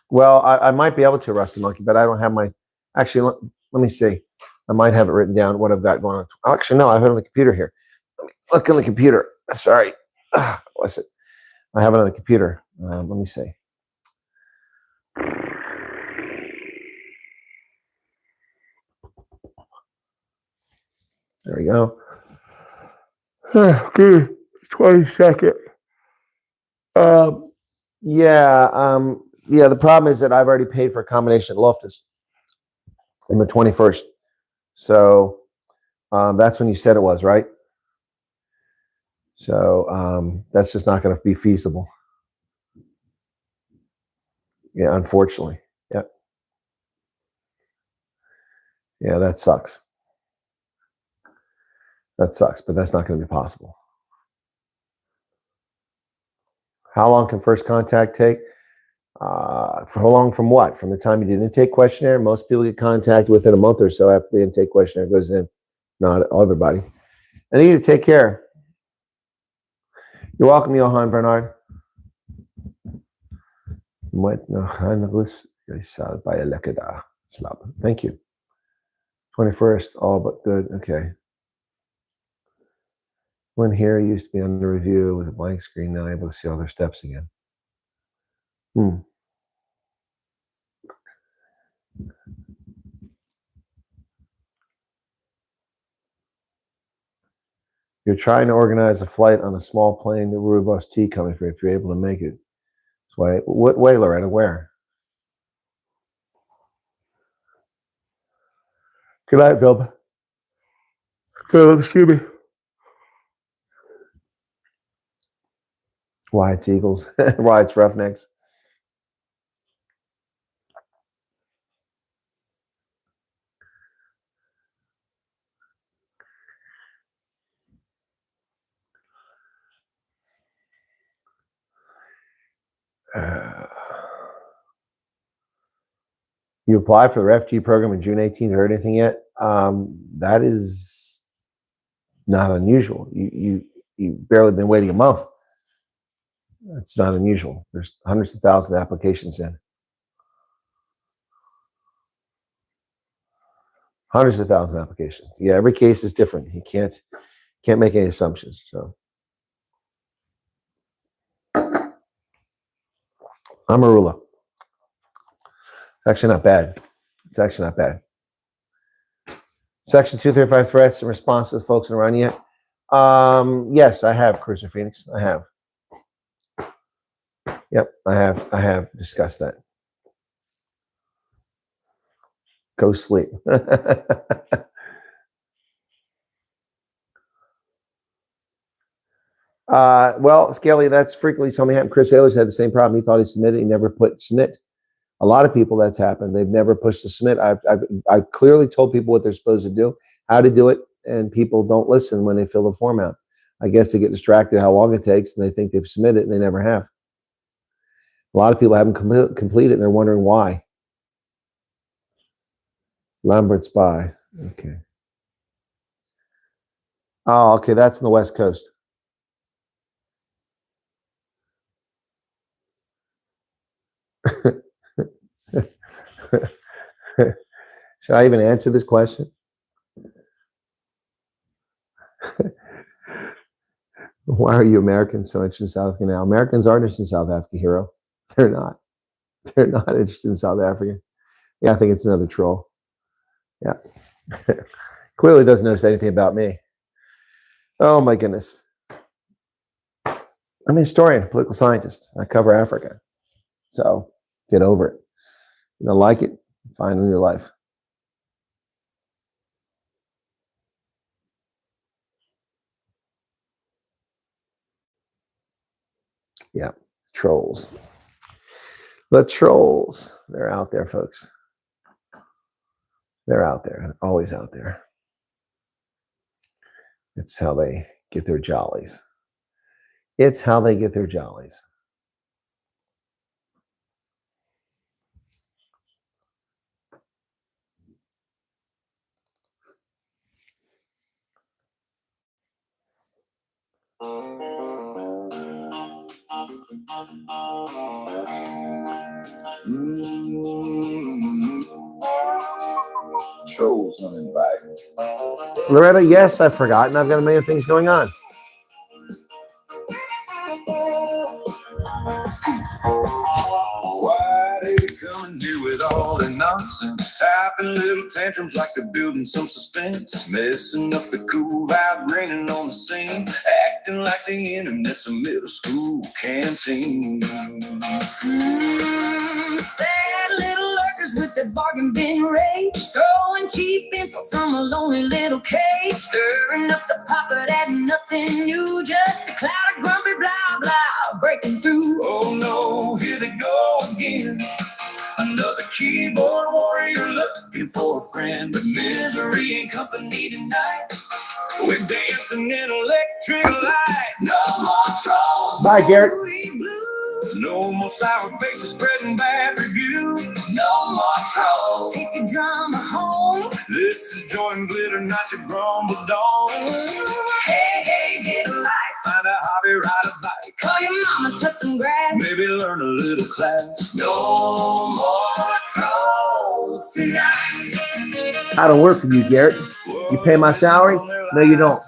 Well, I might be able to, Rusty Monkey, but I don't have my. Actually, let me see. I might have it written down what I've got going on. Actually, no, I have it on the computer here. Let me look on the computer. Sorry. What's it? I have it on the computer. Let me see. There we go. Good. 22nd. Yeah, the problem is that I've already paid for accommodation at Loftus on the 21st. So that's when you said it was, right? So that's just not going to be feasible. Yeah, unfortunately. Yep. Yeah, that sucks. That sucks, but that's not going to be possible. How long can first contact take? For how long from what? From the time you did an intake questionnaire? Most people get contacted within a month or so after the intake questionnaire goes in. Not everybody. I need you to take care. You're welcome, Johan Bernard. Thank you. 21st, all but good. Okay. When here used to be under review with a blank screen, now able to see all their steps again. You're trying to organize a flight on a small plane to Rubos T coming for you if you're able to make it. So what way, Loretta? Where? Good night, Phil. Phil, excuse me. Wyatt's Eagles. Wyatt's Roughnecks. You applied for the refugee program in June 18th. Heard anything yet? That is not unusual. You barely been waiting a month. It's not unusual. There's hundreds of thousands of applications in. Hundreds of thousands of applications. Yeah, every case is different. You can't make any assumptions. So Amarula. Actually not bad. It's actually not bad. Section 235 threats in response to the folks in Orania. Yes, I have, Cruiser Phoenix. I have. Yep, I have discussed that. Go sleep. Well, Scaly, that's frequently something happened. Chris Ayler's had the same problem. He thought he submitted. He never put submit. A lot of people that's happened. They've never pushed the submit. I've clearly told people what they're supposed to do, how to do it, and people don't listen when they fill the form out. I guess they get distracted how long it takes, and they think they've submitted, and they never have. A lot of people haven't completed, and they're wondering why. Lambert's by. Okay. Oh, okay. That's in the West Coast. Should I even answer this question? Why are you Americans so interested in South Africa now? Americans aren't interested in South Africa, hero. They're not. They're not interested in South Africa. Yeah, I think it's another troll. Yeah. Clearly doesn't know anything about me. Oh my goodness. I'm a historian, political scientist. I cover Africa. So get over it. You don't like it, find it in your life. Yeah, trolls. The trolls. They're out there, folks. They're out there, always out there. It's how they get their jollies. It's how they get their jollies. Trolls uninvited. Loretta, yes, I've forgotten. I've got a million things going on. Why they come and do with all the nonsense? Tapping little tantrums like they're building some suspense. Messing up the cool vibe, raining on the scene. Acting like the internet's a middle school canteen. Sad little lurkers with their bargain bin rage. Throwing cheap insults from a lonely little cage. Stirring up the pot, but adding nothing new. Just a cloud of grumpy blah blah breaking through. Oh no, here they go again. Another keyboard warrior looking for a friend. But misery and company tonight. We're dancing in electric light. No more trolls. Bye, Garrett. No more sour faces spreading bad reviews. No more trolls. Take your drama home. This is joy and glitter, not your grumble dome. Hey, hey, get a life. Find a hobby, ride a bike. Call your mama, touch some grass. Maybe learn a little class. No more trolls tonight. I don't work for you, Garrett. You pay my salary? No, you don't.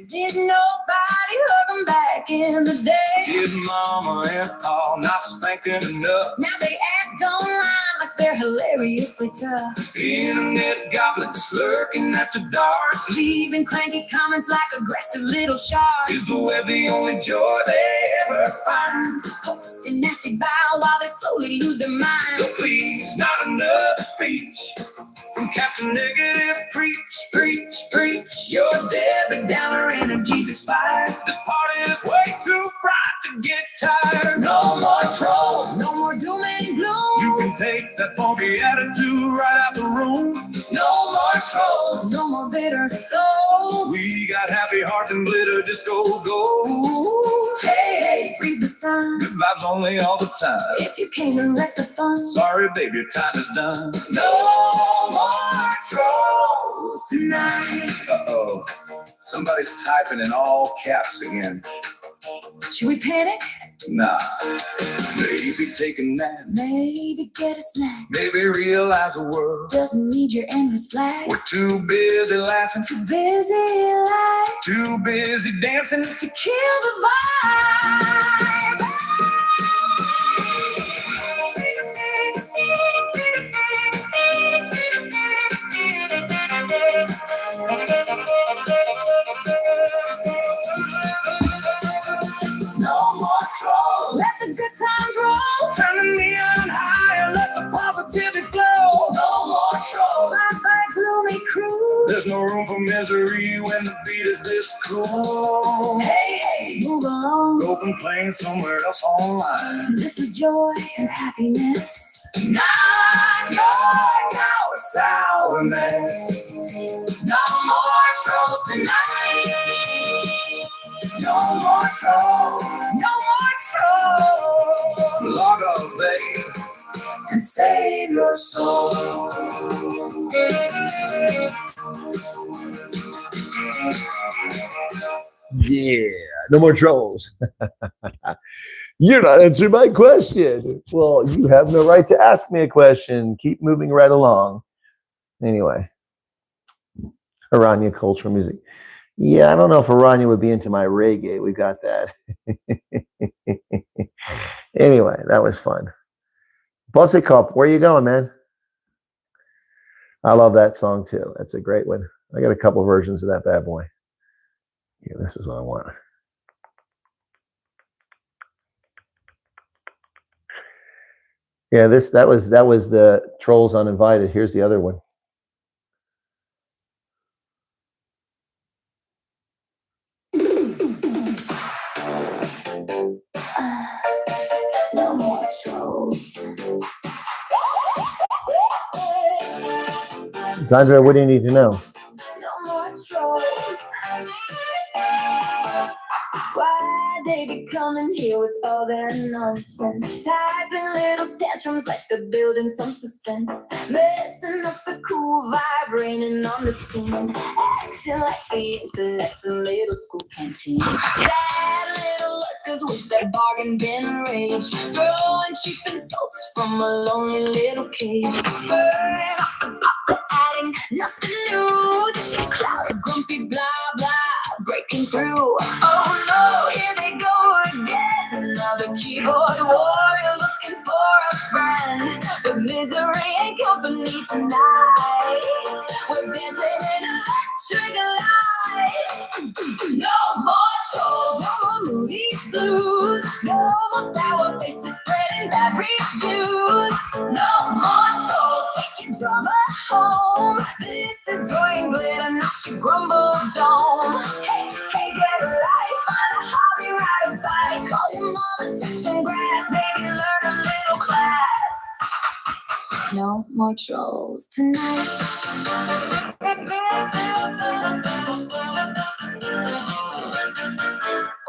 Did nobody hug them back in the day? Did mama and pa not spank them enough? Now they act online like they're hilariously tough. Internet goblins lurking after dark, leaving cranky comments like aggressive little sharks. Is the web the only joy they ever find? Posting nasty bow while they slowly lose their minds. So please, not another speech from Captain Negative. Preach, preach, preach. Your Debbie Downer energy's expired. This party is way too bright to get tired. No more trolls, no more doom and gloom. You can take that funky attitude right out the room. No more trolls, no more bitter souls. We got happy hearts and glitter disco gold. Hey, hey, read the sign. Good vibes only all the time. If you came to wreck the fun, sorry babe, your time is done. No more trolls tonight. Uh-oh, somebody's typing in all caps again. Should we panic? Nah. Maybe take a nap. Maybe get a snack. Maybe realize the world doesn't need your endless flag. We're too busy laughing. Too busy laughing. Too busy dancing to kill the vibe. Let the good times roll. Turn the neon higher, let the positivity flow. No more There's no room for misery when the beat is this cool. Hey, hey, move along. Go complain somewhere else online. This is joy and happiness. Not your now, it's our mess. No more trolls tonight. No more trolls. No more trolls. Log off, babe, and save your soul. Yeah, no more trolls. You're not answering my question. Well, you have no right to ask me a question. Keep moving right along. Anyway, Orania cultural music. Yeah, I don't know if Orania would be into my reggae. We got that. Anyway, that was fun. Bussy Cup, where you going, man? I love that song too. That's a great one. I got a couple versions of that bad boy. Yeah, this is what I want. Yeah, that was the Trolls Uninvited. Here's the other one. No more trolls. Sandra, what do you need to know? No more trolls. Why they be coming here with all their nonsense? Typing little tantrums like they're building some suspense. Messing up the cool vibe, raining on the scene. Acting like the intellects in middle school canteen. Sad little lurkers with their bargain bin rage. Throwing cheap insults from a lonely little cage. Stirring up the pot, adding nothing new. Just a cloud of grumpy blah blah breaking through. Oh no, here they go again. Another keyboard warrior looking for a friend. But misery ain't company tonight. We're dancing in electric lights. No more trolls, no more moody blues. No more sour faces spreading bad reviews. No more trolls taking drama home. This is joy and glitter, not your grumble dome. Hey, hey, get a life, find a hobby, ride a bike. Call your mama, touch some grass, maybe learn a little class. No more trolls tonight.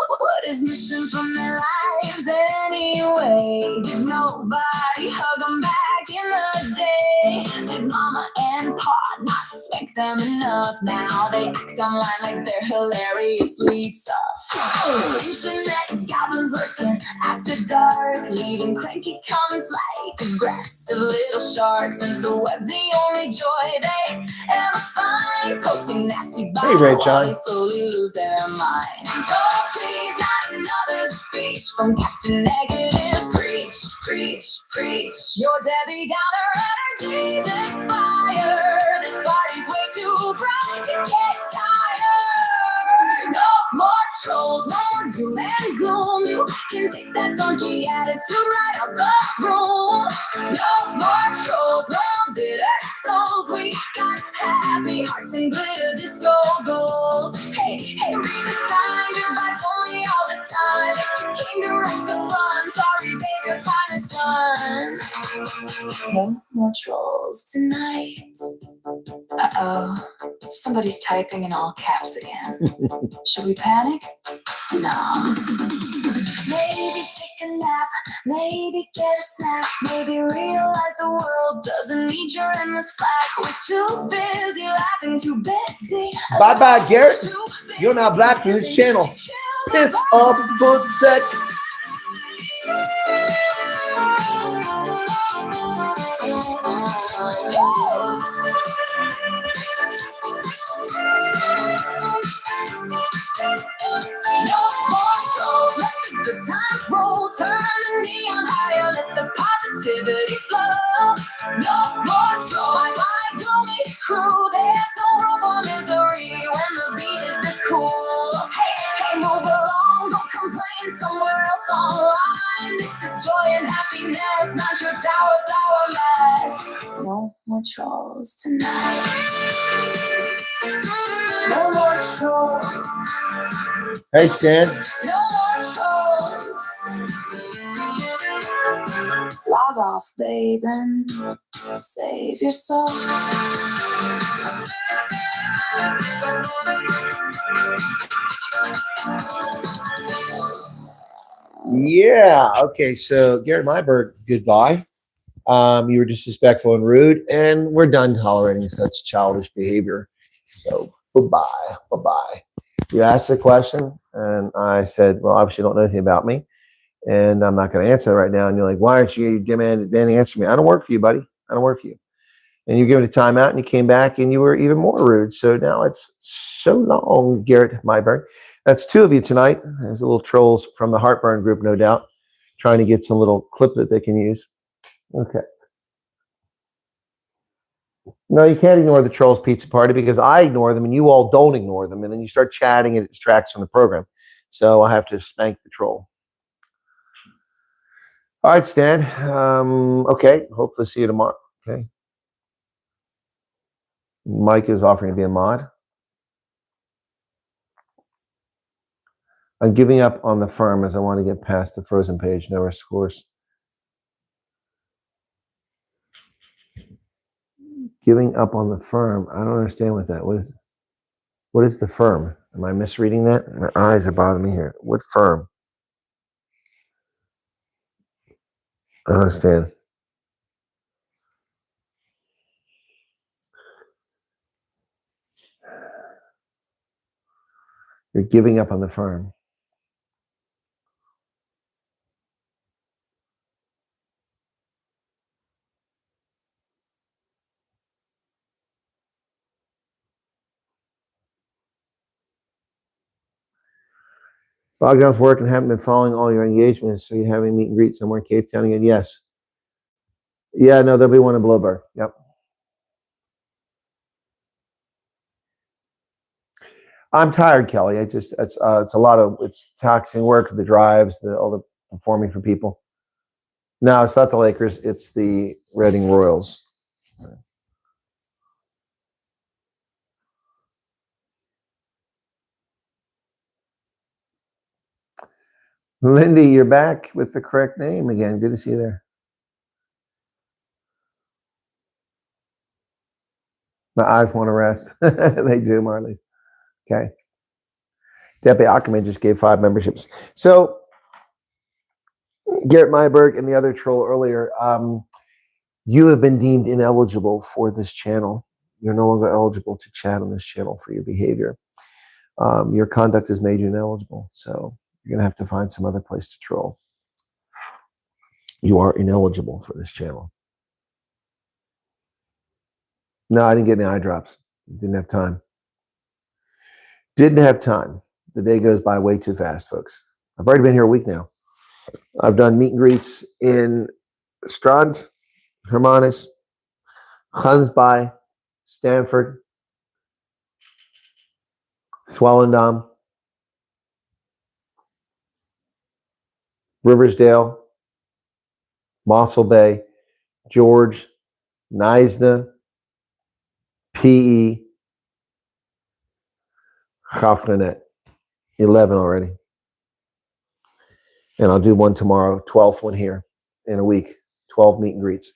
What is missing from their lives anyway? Did nobody hug them back in the day? Did mama and pa not spank them enough? Now they act online like they're hilariously tough. Internet goblins lurking after dark, leaving cranky comments like aggressive little sharks. Is the web the only joy they ever find? Posting nasty Hey, Ray while John. they slowly lose their minds. So please, not another speech from Captain Negative. Preach, preach, preach. Your Debbie Downer energies expire. This party's way too bright to get tired. No more trolls, no more doom and gloom. You can take that funky attitude right out the room. No more trolls, no more bitter souls. We got happy hearts and glitter disco goals. Hey, hey, read the sign, your vibes only all the time. If you came to wreck the fun, sorry babe, your time is done. No more trolls tonight. Uh-oh, somebody's typing in all caps again. Should we panic? No. Maybe take a nap, maybe get a snack, maybe realize the world doesn't need your endless flack. We're too busy laughing, too busy. Bye-bye, Garrett. You're now black in this channel. Piss off for a sec. The times roll, turn the neon higher, let the positivity flow. No more joy, my gloomy crew. There's no room for misery when the beat is this cool. Hey, hey, move along, don't complain somewhere else online. This is joy and happiness, not your towers, our mess. No more trolls tonight. No more chores. Hey, Stan. No more chores. Log off, babe, and save your soul. Yeah. Okay. So Garrett Myberg, goodbye. You were disrespectful and rude, and we're done tolerating such childish behavior. So bye-bye. Bye-bye. You asked a question, and I said, well, obviously you don't know anything about me, and I'm not going to answer it right now. And you're like, why aren't you demanding answer me? I don't work for you, buddy. I don't work for you. And you gave it a timeout, and you came back, and you were even more rude. So now it's so long, Garrett Myberg. That's two of you tonight. There's a little trolls from the Heartburn group, no doubt, trying to get some little clip that they can use. Okay. No, you can't ignore the Trolls Pizza Party because I ignore them and you all don't ignore them. And then you start chatting and it distracts from the program. So I have to spank the troll. All right, Stan. Okay. Hopefully see you tomorrow. Okay. Mike is offering to be a mod. I'm giving up on the firm as I want to get past the frozen page. No scores. Giving up on the firm. I don't understand what that was. What is the firm? Am I misreading that? My eyes are bothering me here. What firm? I don't understand. You're giving up on the firm. Logged off work and haven't been following all your engagements. So you're having a meet and greet somewhere in Cape Town again? Yes. Yeah, no, there'll be one in Bloberg. Yep. I'm tired, Kelly. It's a lot of, it's taxing work, the drives, all the performing for people. No, it's not the Lakers. It's the Reading Royals. Lindy, you're back with the correct name again. Good to see you there. My eyes want to rest. They do, Marley. Okay. Debbie Ackerman just gave 5 memberships. So Garrett Myberg and the other troll earlier, you have been deemed ineligible for this channel. You're no longer eligible to chat on this channel for your behavior. Your conduct has made you ineligible. So you're going to have to find some other place to troll. You are ineligible for this channel. No, I didn't get any eye drops. Didn't have time. Didn't have time. The day goes by way too fast, folks. I've already been here a week now. I've done meet and greets in Strand, Hermanus, Hunsby, Stanford, Swellendam, Riversdale, Mossel Bay, George, Neisner, PE, Hafnanet. 11 already. And I'll do one tomorrow, 12th one here in a week, 12 meet and greets.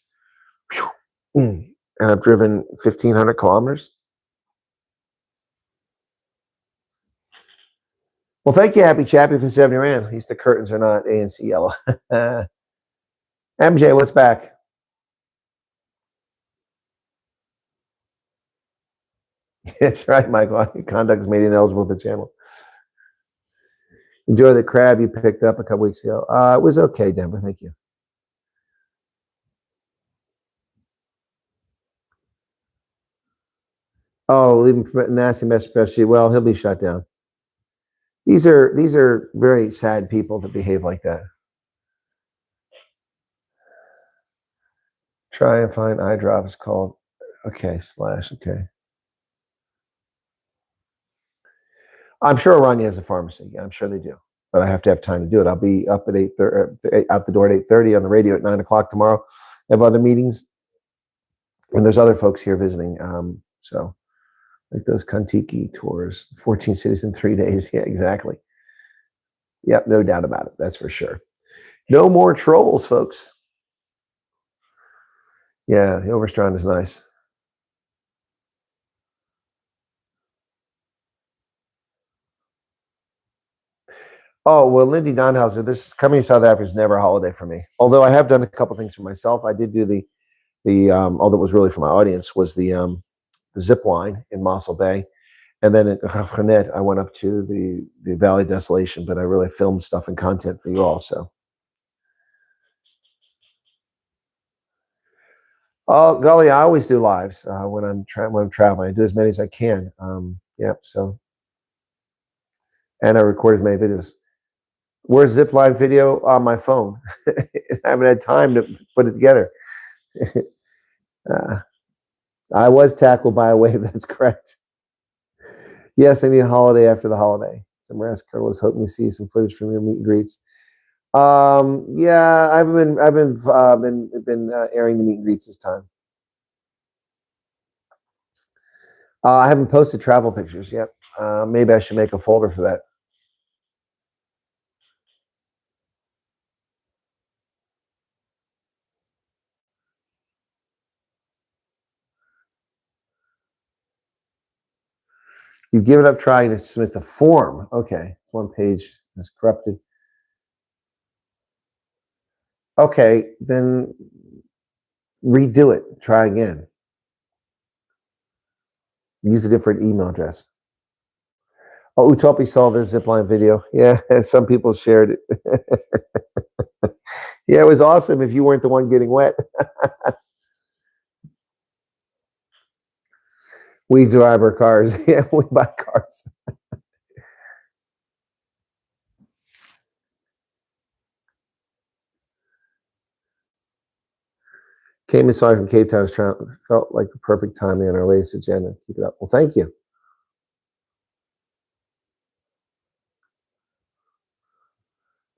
And I've driven 1,500 kilometers. Well, thank you, Happy Chappy, for 70 rand. At least the curtains are not ANC yellow. MJ, what's back? That's right, Michael. Conduct's made ineligible for the channel. Enjoy the crab you picked up a couple weeks ago. It was okay, Denver. Thank you. Oh, leaving nasty message. Well, he'll be shut down. These are very sad people that behave like that. Try and find eye drops called. Okay, Splash. Okay. I'm sure Orania has a pharmacy. I'm sure they do, but I have to have time to do it. I'll be up at 8:30, out the door at 8:30, on the radio at 9 o'clock tomorrow. I have other meetings, and there's other folks here visiting. So Like those Kontiki tours, 14 cities in 3 days. Yeah, exactly. Yep, no doubt about it. That's for sure. No more trolls, folks. Yeah, the Overstrand is nice. Oh, well, Lindy Donhauser, this coming to South Africa is never a holiday for me. Although I have done a couple things for myself. I did do although it was really for my audience, was the zip line in Mossel Bay. And then at Grafrenet, I went up to the Valley of Desolation, but I really filmed stuff and content for you all. So, oh golly, I always do lives when I'm traveling. I do as many as I can. Yeah. So, and I record as many videos. Where's Zipline video on my phone? I haven't had time to put it together. I was tackled by a wave. That's correct. Yes, I need a holiday after the holiday. Some Rascal was hoping to see some footage from your meet and greets. Yeah, I've been airing the meet and greets this time. I haven't posted travel pictures yet. Maybe I should make a folder for that. You've given up trying to submit the form. Okay, one page is corrupted. Okay, then redo it. Try again. Use a different email address. Oh, Utopi saw this zipline video. Yeah, some people shared it. Yeah, it was awesome if you weren't the one getting wet. We drive our cars. Yeah, we buy cars. Came inside from Cape Town. Felt like the perfect timing on our latest agenda. Keep it up. Well, thank you.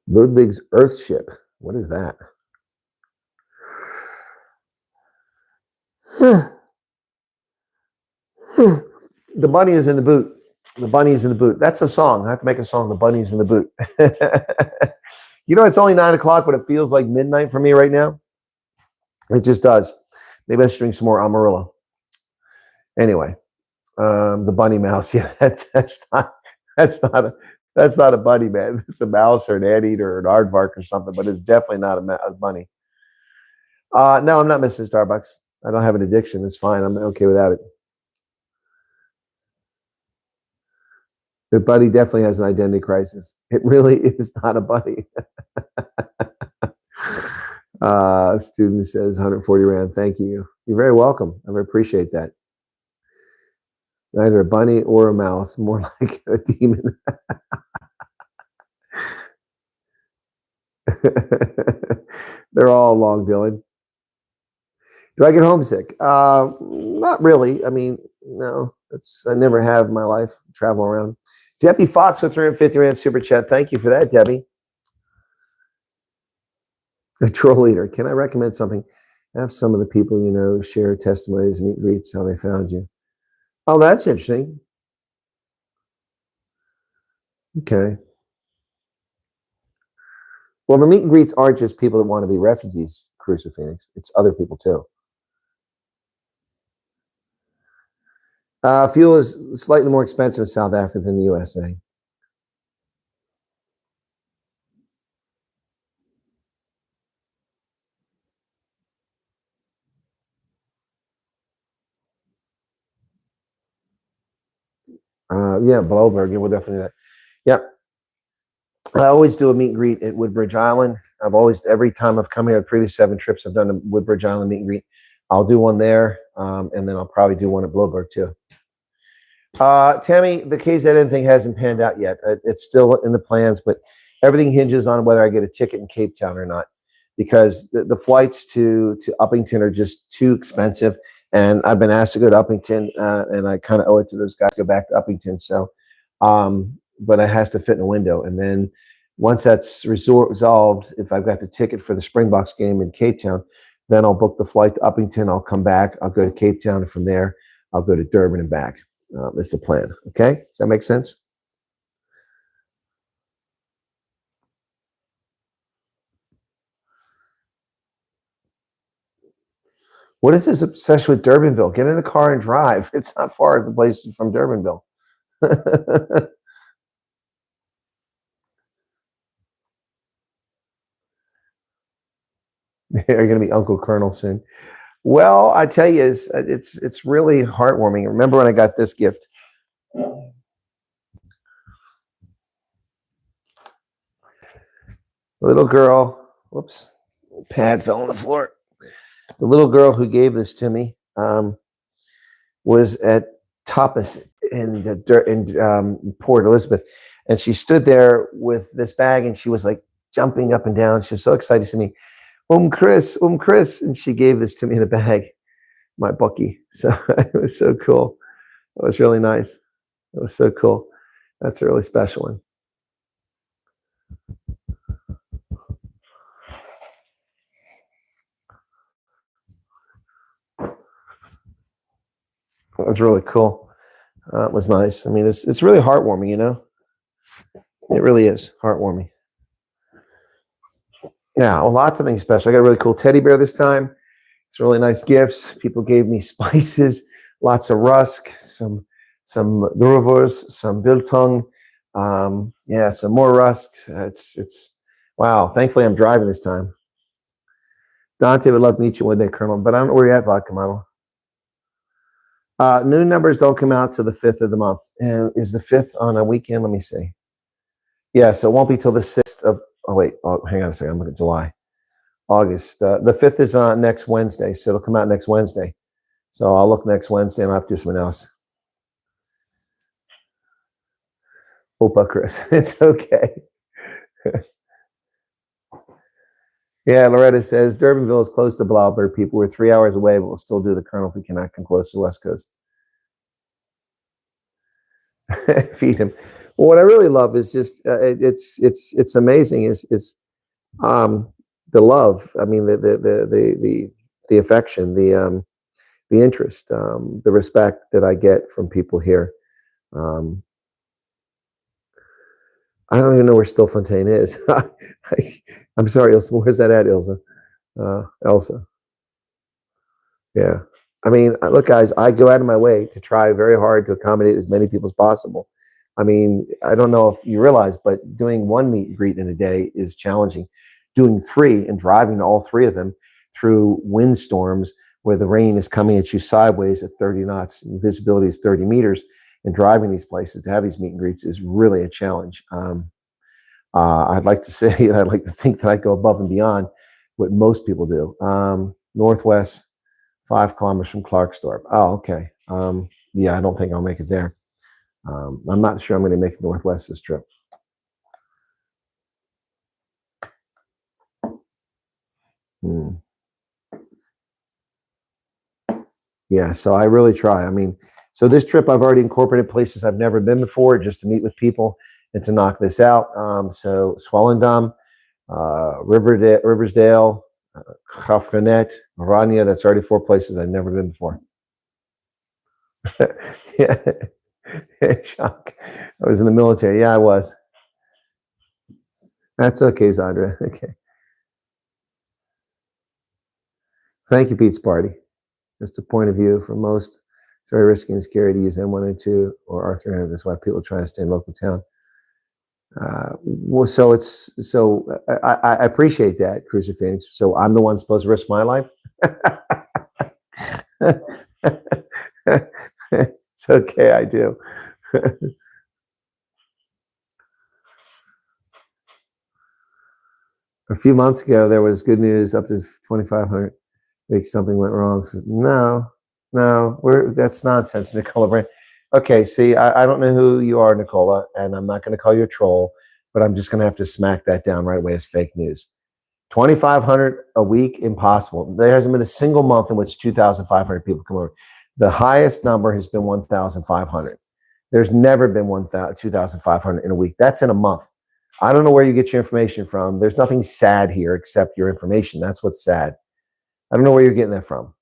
Ludwig's Earthship. What is that? The bunny is in the boot. The bunny is in the boot. That's a song. I have to make a song. The bunny's in the boot. You know, it's only 9 o'clock, but it feels like midnight for me right now. It just does. Maybe I should drink some more Amarillo. Anyway, the bunny mouse. Yeah, that's not a bunny, man. It's a mouse or an anteater or an aardvark or something, but it's definitely not a bunny. No, I'm not missing Starbucks. I don't have an addiction. It's fine. I'm okay without it. The bunny definitely has an identity crisis. It really is not a bunny. Student says 140 Rand. Thank you. You're very welcome. I appreciate that. Neither a bunny or a mouse, more like a demon. They're all along, Dylan. Do I get homesick? Not really. I mean, no. I never have in my life. Travel around. Debbie Fox with 350 Rand super chat. Thank you for that, Debbie. A troll leader. Can I recommend something? Have some of the people you know share testimonies, meet and greets, how they found you. Oh, that's interesting. Okay. Well, the meet and greets aren't just people that want to be refugees, Cruiser Phoenix. It's other people too. Fuel is slightly more expensive in South Africa than the USA. Yeah, Blowberg. Yeah, we'll definitely do that. Yeah. I always do a meet and greet at Woodbridge Island. Every time I've come here, the previous 7 trips, I've done a Woodbridge Island meet and greet. I'll do one there, and then I'll probably do one at Blowberg too. Tammy, the KZN thing hasn't panned out yet. It's still in the plans, but everything hinges on whether I get a ticket in Cape Town or not, because the flights to Uppington are just too expensive. And I've been asked to go to Uppington, and I kind of owe it to those guys to go back to Uppington. So, but it has to fit in a window. And then once that's resolved, if I've got the ticket for the Springboks game in Cape Town, then I'll book the flight to Uppington. I'll come back. I'll go to Cape Town. And from there, I'll go to Durban and back. is the plan. Okay, does that make sense? What is this obsession with Durbanville? Get in a car and drive. It's not far, the place from Durbanville. You're going to be Uncle Colonel soon. Well, I tell you, it's really heartwarming. Remember when I got this gift? The little girl, whoops, pad fell on the floor. The little girl who gave this to me was at Tapas in Port Elizabeth, and she stood there with this bag, and she was like jumping up and down. She was so excited to me. Chris, and she gave this to me in a bag, my Bucky. So it was so cool. It was really nice. It was so cool. That's a really special one. It was really cool. It was nice. I mean, it's really heartwarming, you know. It really is heartwarming. Yeah, well, lots of things special. I got a really cool teddy bear this time. It's really nice gifts. People gave me spices, lots of rusk, some Durvos, some biltong. Yeah, some more rusk. It's wow. Thankfully, I'm driving this time. Dante would love to meet you one day, Colonel, but I don't know where you're at, Vodka Model. New numbers don't come out till the 5th of the month. And is the 5th on a weekend? Let me see. Yeah, so it won't be till the 6th of, hang on a second. I'm looking at July. August. The 5th is on next Wednesday, so it'll come out next Wednesday. So I'll look next Wednesday and I'll have to do something else. Opa, Chris. It's okay. Yeah, Loretta says, Durbanville is close to Blaubird. People we're 3 hours away, but we'll still do the Colonel if we cannot come close to the West Coast. Feed him. Well, what I really love is just it's amazing. Is the love. I mean, the affection, the interest, the respect that I get from people here. I don't even know where Stillfontein is. I'm sorry, Ilsa. Where's that at, Ilsa? Elsa. Yeah. I mean, look, guys, I go out of my way to try very hard to accommodate as many people as possible. I mean, I don't know if you realize, but doing one meet and greet in a day is challenging. Doing 3 and driving to all 3 of them through windstorms where the rain is coming at you sideways at 30 knots and visibility is 30 meters, and driving these places to have these meet and greets is really a challenge. I'd like to say, and I'd like to think that I go above and beyond what most people do. Northwest, 5 kilometers from Clarksdorp. Oh, okay. Yeah, I don't think I'll make it there. I'm not sure I'm going to make Northwest this trip. Yeah, so I really try. I mean, so this trip I've already incorporated places I've never been before just to meet with people and to knock this out. So Swellendam, Riversdale, Grafrenet, Orania, that's already 4 places I've never been before. Yeah. Shock. I was in the military. Yeah, I was. That's okay, Zandra. Okay. Thank you, Pete's Party. Just a point of view for most. It's very risky and scary to use M102 or R300. That's why people try to stay in local town. Well, so I appreciate that, Cruiser Phoenix. So I'm the one supposed to risk my life. It's okay, I do. A few months ago, there was good news up to 2,500. Maybe something went wrong. So, no, that's nonsense, Nicola Brand. Okay, see, I don't know who you are, Nicola, and I'm not going to call you a troll, but I'm just going to have to smack that down right away as fake news. 2,500 a week, impossible. There hasn't been a single month in which 2,500 people come over. The highest number has been 1,500. There's never been 2,500 in a week. That's in a month. I don't know where you get your information from. There's nothing sad here except your information. That's what's sad. I don't know where you're getting that from.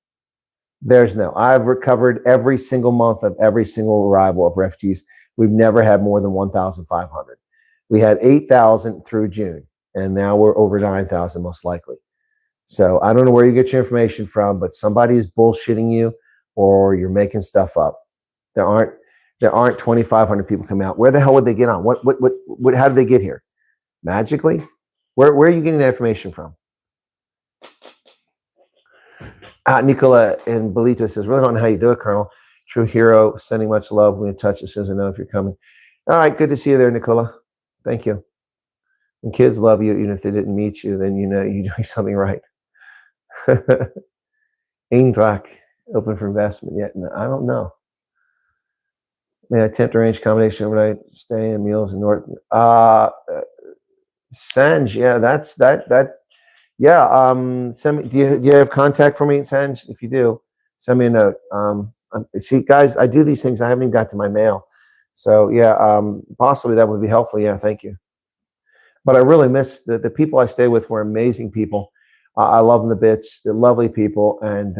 I've recovered every single month of every single arrival of refugees. We've never had more than 1,500. We had 8,000 through June, and now we're over 9,000 most likely. So I don't know where you get your information from, but somebody is bullshitting you, or you're making stuff up. There aren't 2,500 people coming out. Where the hell would they get on? How did they get here? Magically? Where are you getting that information from? Nicola in Bolita says, really don't know how you do it, Colonel. True hero, sending much love. When you touch it says I know if you're coming. All right, good to see you there, Nicola. Thank you. And kids love you, even if they didn't meet you, then you know you're doing something right. Eindrak, open for investment yet? No, I don't know. May I attempt to arrange combination overnight stay and meals in North? Sanj, yeah, that's. Yeah, send me. Do you have contact for me, Sanj? If you do, send me a note. See, guys, I do these things. I haven't even got to my mail, so yeah, possibly that would be helpful. Yeah, thank you. But I really miss the people I stay with. Were amazing people. I love them to bits. They're lovely people, and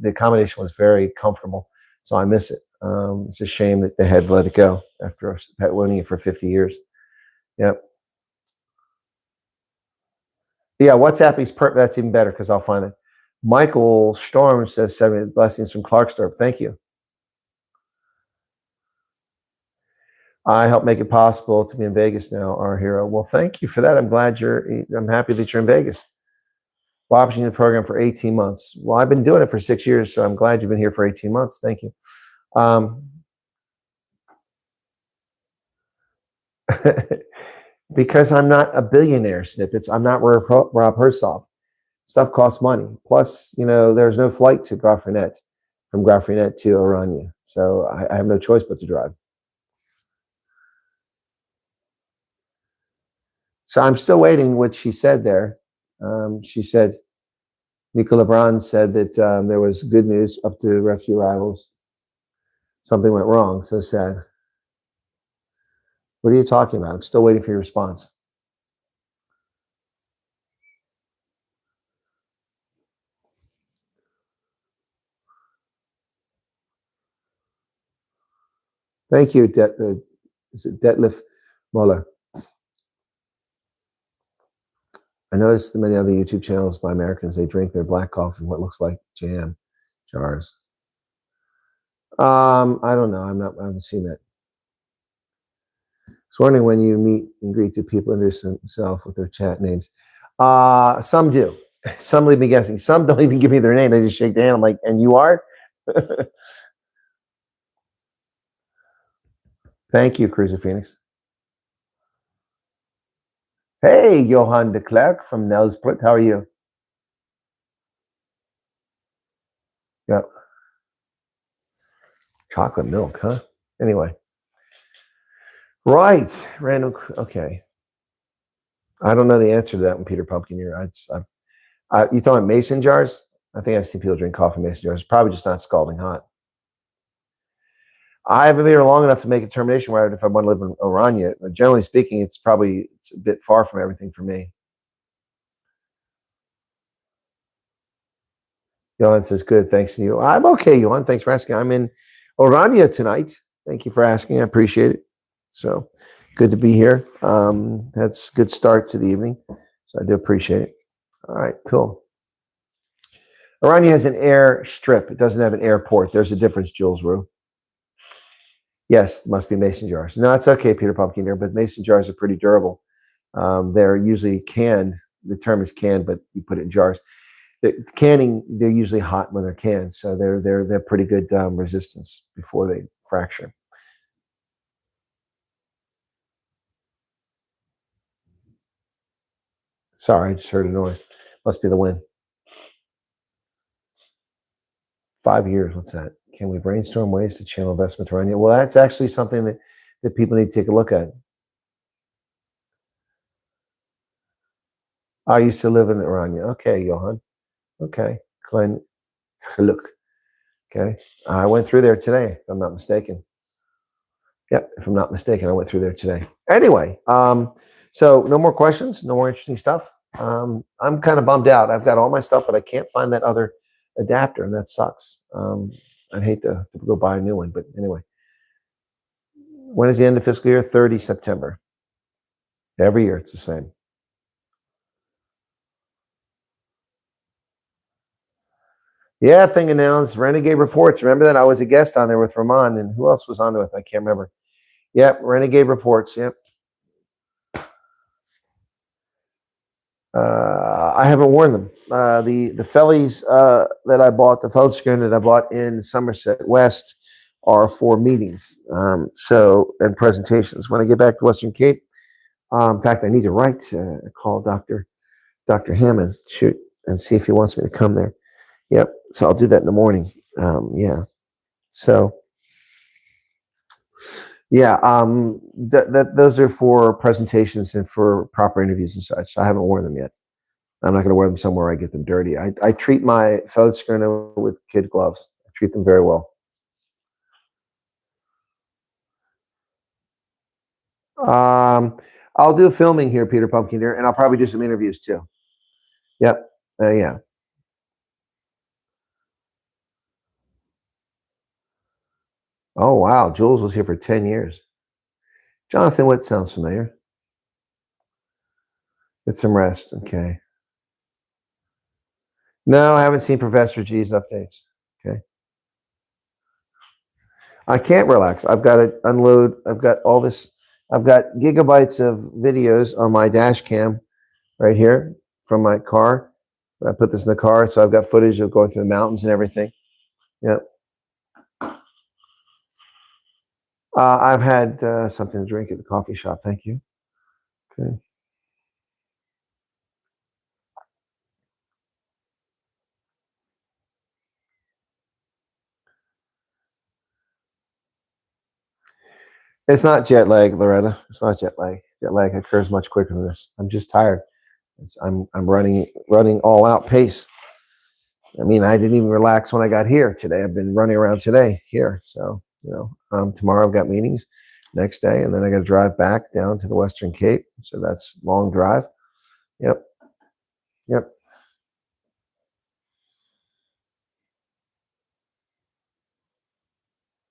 the accommodation was very comfortable. So I miss it. It's a shame that they had to let it go after owning it for 50 years. Yep. Yeah, WhatsApp is that's even better because I'll find it. Michael Storm says 7 blessings from Clarksdorp. Thank you. I help make it possible to be in Vegas now, our hero. Well, thank you for that. I'm happy that you're in Vegas. Watching the program for 18 months. Well, I've been doing it for 6 years, so I'm glad you've been here for 18 months. Thank you. Because I'm not a billionaire, Snippets. I'm not Rob Herzog. Stuff costs money. Plus, there's no flight to Grafrenet from Grafrenet to Orania. So I have no choice but to drive. So I'm still waiting what she said there. She said, Nicola Brand said that there was good news up to refugee arrivals. Something went wrong. So sad. What are you talking about? I'm still waiting for your response. Thank you, is it Detlef Muller? I noticed that many other YouTube channels by Americans, they drink their black coffee in what looks like jam jars. I don't know. I haven't seen that. I was wondering when you meet and greet, do people introduce themselves with their chat names? Some do. Some leave me guessing. Some don't even give me their name. They just shake their hand. I'm like, and you are? Thank you, Cruiser Phoenix. Hey, Johan de Klerk from Nelspruit. How are you? Yeah. Chocolate milk, huh? Anyway. Right. Random. Okay. I don't know the answer to that one, Peter Pumpkin. You talking about mason jars? I think I've seen people drink coffee in mason jars. Probably just not scalding hot. I haven't been here long enough to make a determination whether if I want to live in Orania. Generally speaking, it's a bit far from everything for me. Johan says, good, thanks to you. I'm okay, Johan. Thanks for asking. I'm in Orania tonight. Thank you for asking. I appreciate it. So good to be here. That's a good start to the evening. So I do appreciate it. All right, cool. Orania has an air strip. It doesn't have an airport. There's a difference, Jules Rue. Yes, must be mason jars. No, it's okay, Peter Pumpkin there, but mason jars are pretty durable. They're usually canned. The term is canned, but you put it in jars. Canning, they're usually hot when they're canned, so they're pretty good resistance before they fracture. Sorry, I just heard a noise. Must be the wind. 5 years, what's that? Can we brainstorm ways to channel investment to Orania? Well, that's actually something that people need to take a look at. I used to live in Orania. Okay, Johan. Okay, Glenn. Look. Okay, I went through there today, if I'm not mistaken. Yep, if I'm not mistaken, I went through there today. Anyway, so no more questions, no more interesting stuff. I'm kind of bummed out. I've got all my stuff, but I can't find that other adapter, and that sucks. I'd hate to go buy a new one, but anyway. When is the end of fiscal year? 30 September. Every year it's the same. Yeah, thing announced. Renegade Reports. Remember that? I was a guest on there with Ramon, and who else was on there with? I can't remember. Yep, Renegade Reports. Yep. I haven't worn them. The Fellies that I bought, the phone screen that I bought in Somerset West, are for meetings. And presentations. When I get back to Western Cape, in fact, I need to write, call Dr. Hammond, shoot, and see if he wants me to come there. Yep. So I'll do that in the morning. Yeah. So, yeah. Those are for presentations and for proper interviews and such. I haven't worn them yet. I'm not going to wear them somewhere I get them dirty. I treat my phone screen with kid gloves. I treat them very well. I'll do filming here, Peter Pumpkin Deer, and I'll probably do some interviews too. Yep. Yeah. Oh, wow. Jules was here for 10 years. Jonathan, what sounds familiar? Get some rest. Okay. No, I haven't seen Professor G's updates. Okay. I can't relax. I've got to unload. I've got all this. I've got gigabytes of videos on my dash cam right here from my car. I put this in the car, so I've got footage of going through the mountains and everything. Yep. I've had something to drink at the coffee shop. Thank you. Okay. It's not jet lag, Loretta. It's not jet lag. Jet lag occurs much quicker than this. I'm just tired. I'm running all out pace. I mean, I didn't even relax when I got here today. I've been running around today here. So, tomorrow I've got meetings next day, and then I got to drive back down to the Western Cape. So that's a long drive. Yep.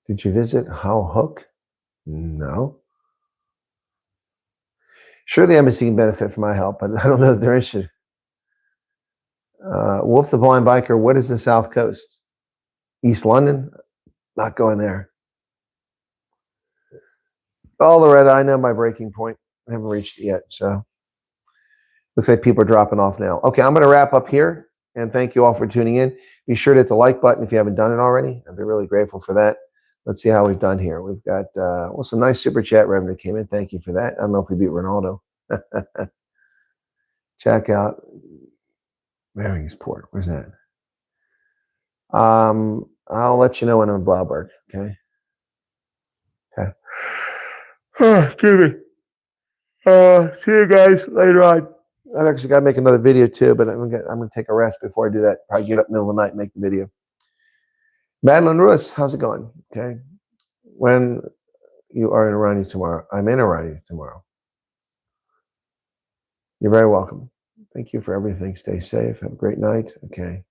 Did you visit How Hook? No. Sure, the embassy can benefit from my help, but I don't know if they're interested. Wolf the Blind Biker, what is the South Coast? East London? Not going there. Oh, Loretta, I know my breaking point. I haven't reached it yet, so looks like people are dropping off now. Okay, I'm going to wrap up here, and thank you all for tuning in. Be sure to hit the like button if you haven't done it already. I'd be really grateful for that. Let's see how we've done here. We've got some nice super chat revenue came in. Thank you for that. I don't know if we beat Ronaldo. Check out Maringsport. Where's that? I'll let you know when I'm in Blauberg. Okay. Excuse me. See you guys later on. I've actually got to make another video too, but I'm gonna take a rest before I do that. Probably get up in the middle of the night and make the video. Madeline Ruiz, how's it going? Okay. When you are in Orania tomorrow, I'm in Orania tomorrow. You're very welcome. Thank you for everything. Stay safe. Have a great night. Okay.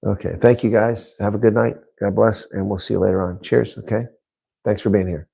Okay. Thank you guys. Have a good night. God bless. And we'll see you later on. Cheers. Okay. Thanks for being here.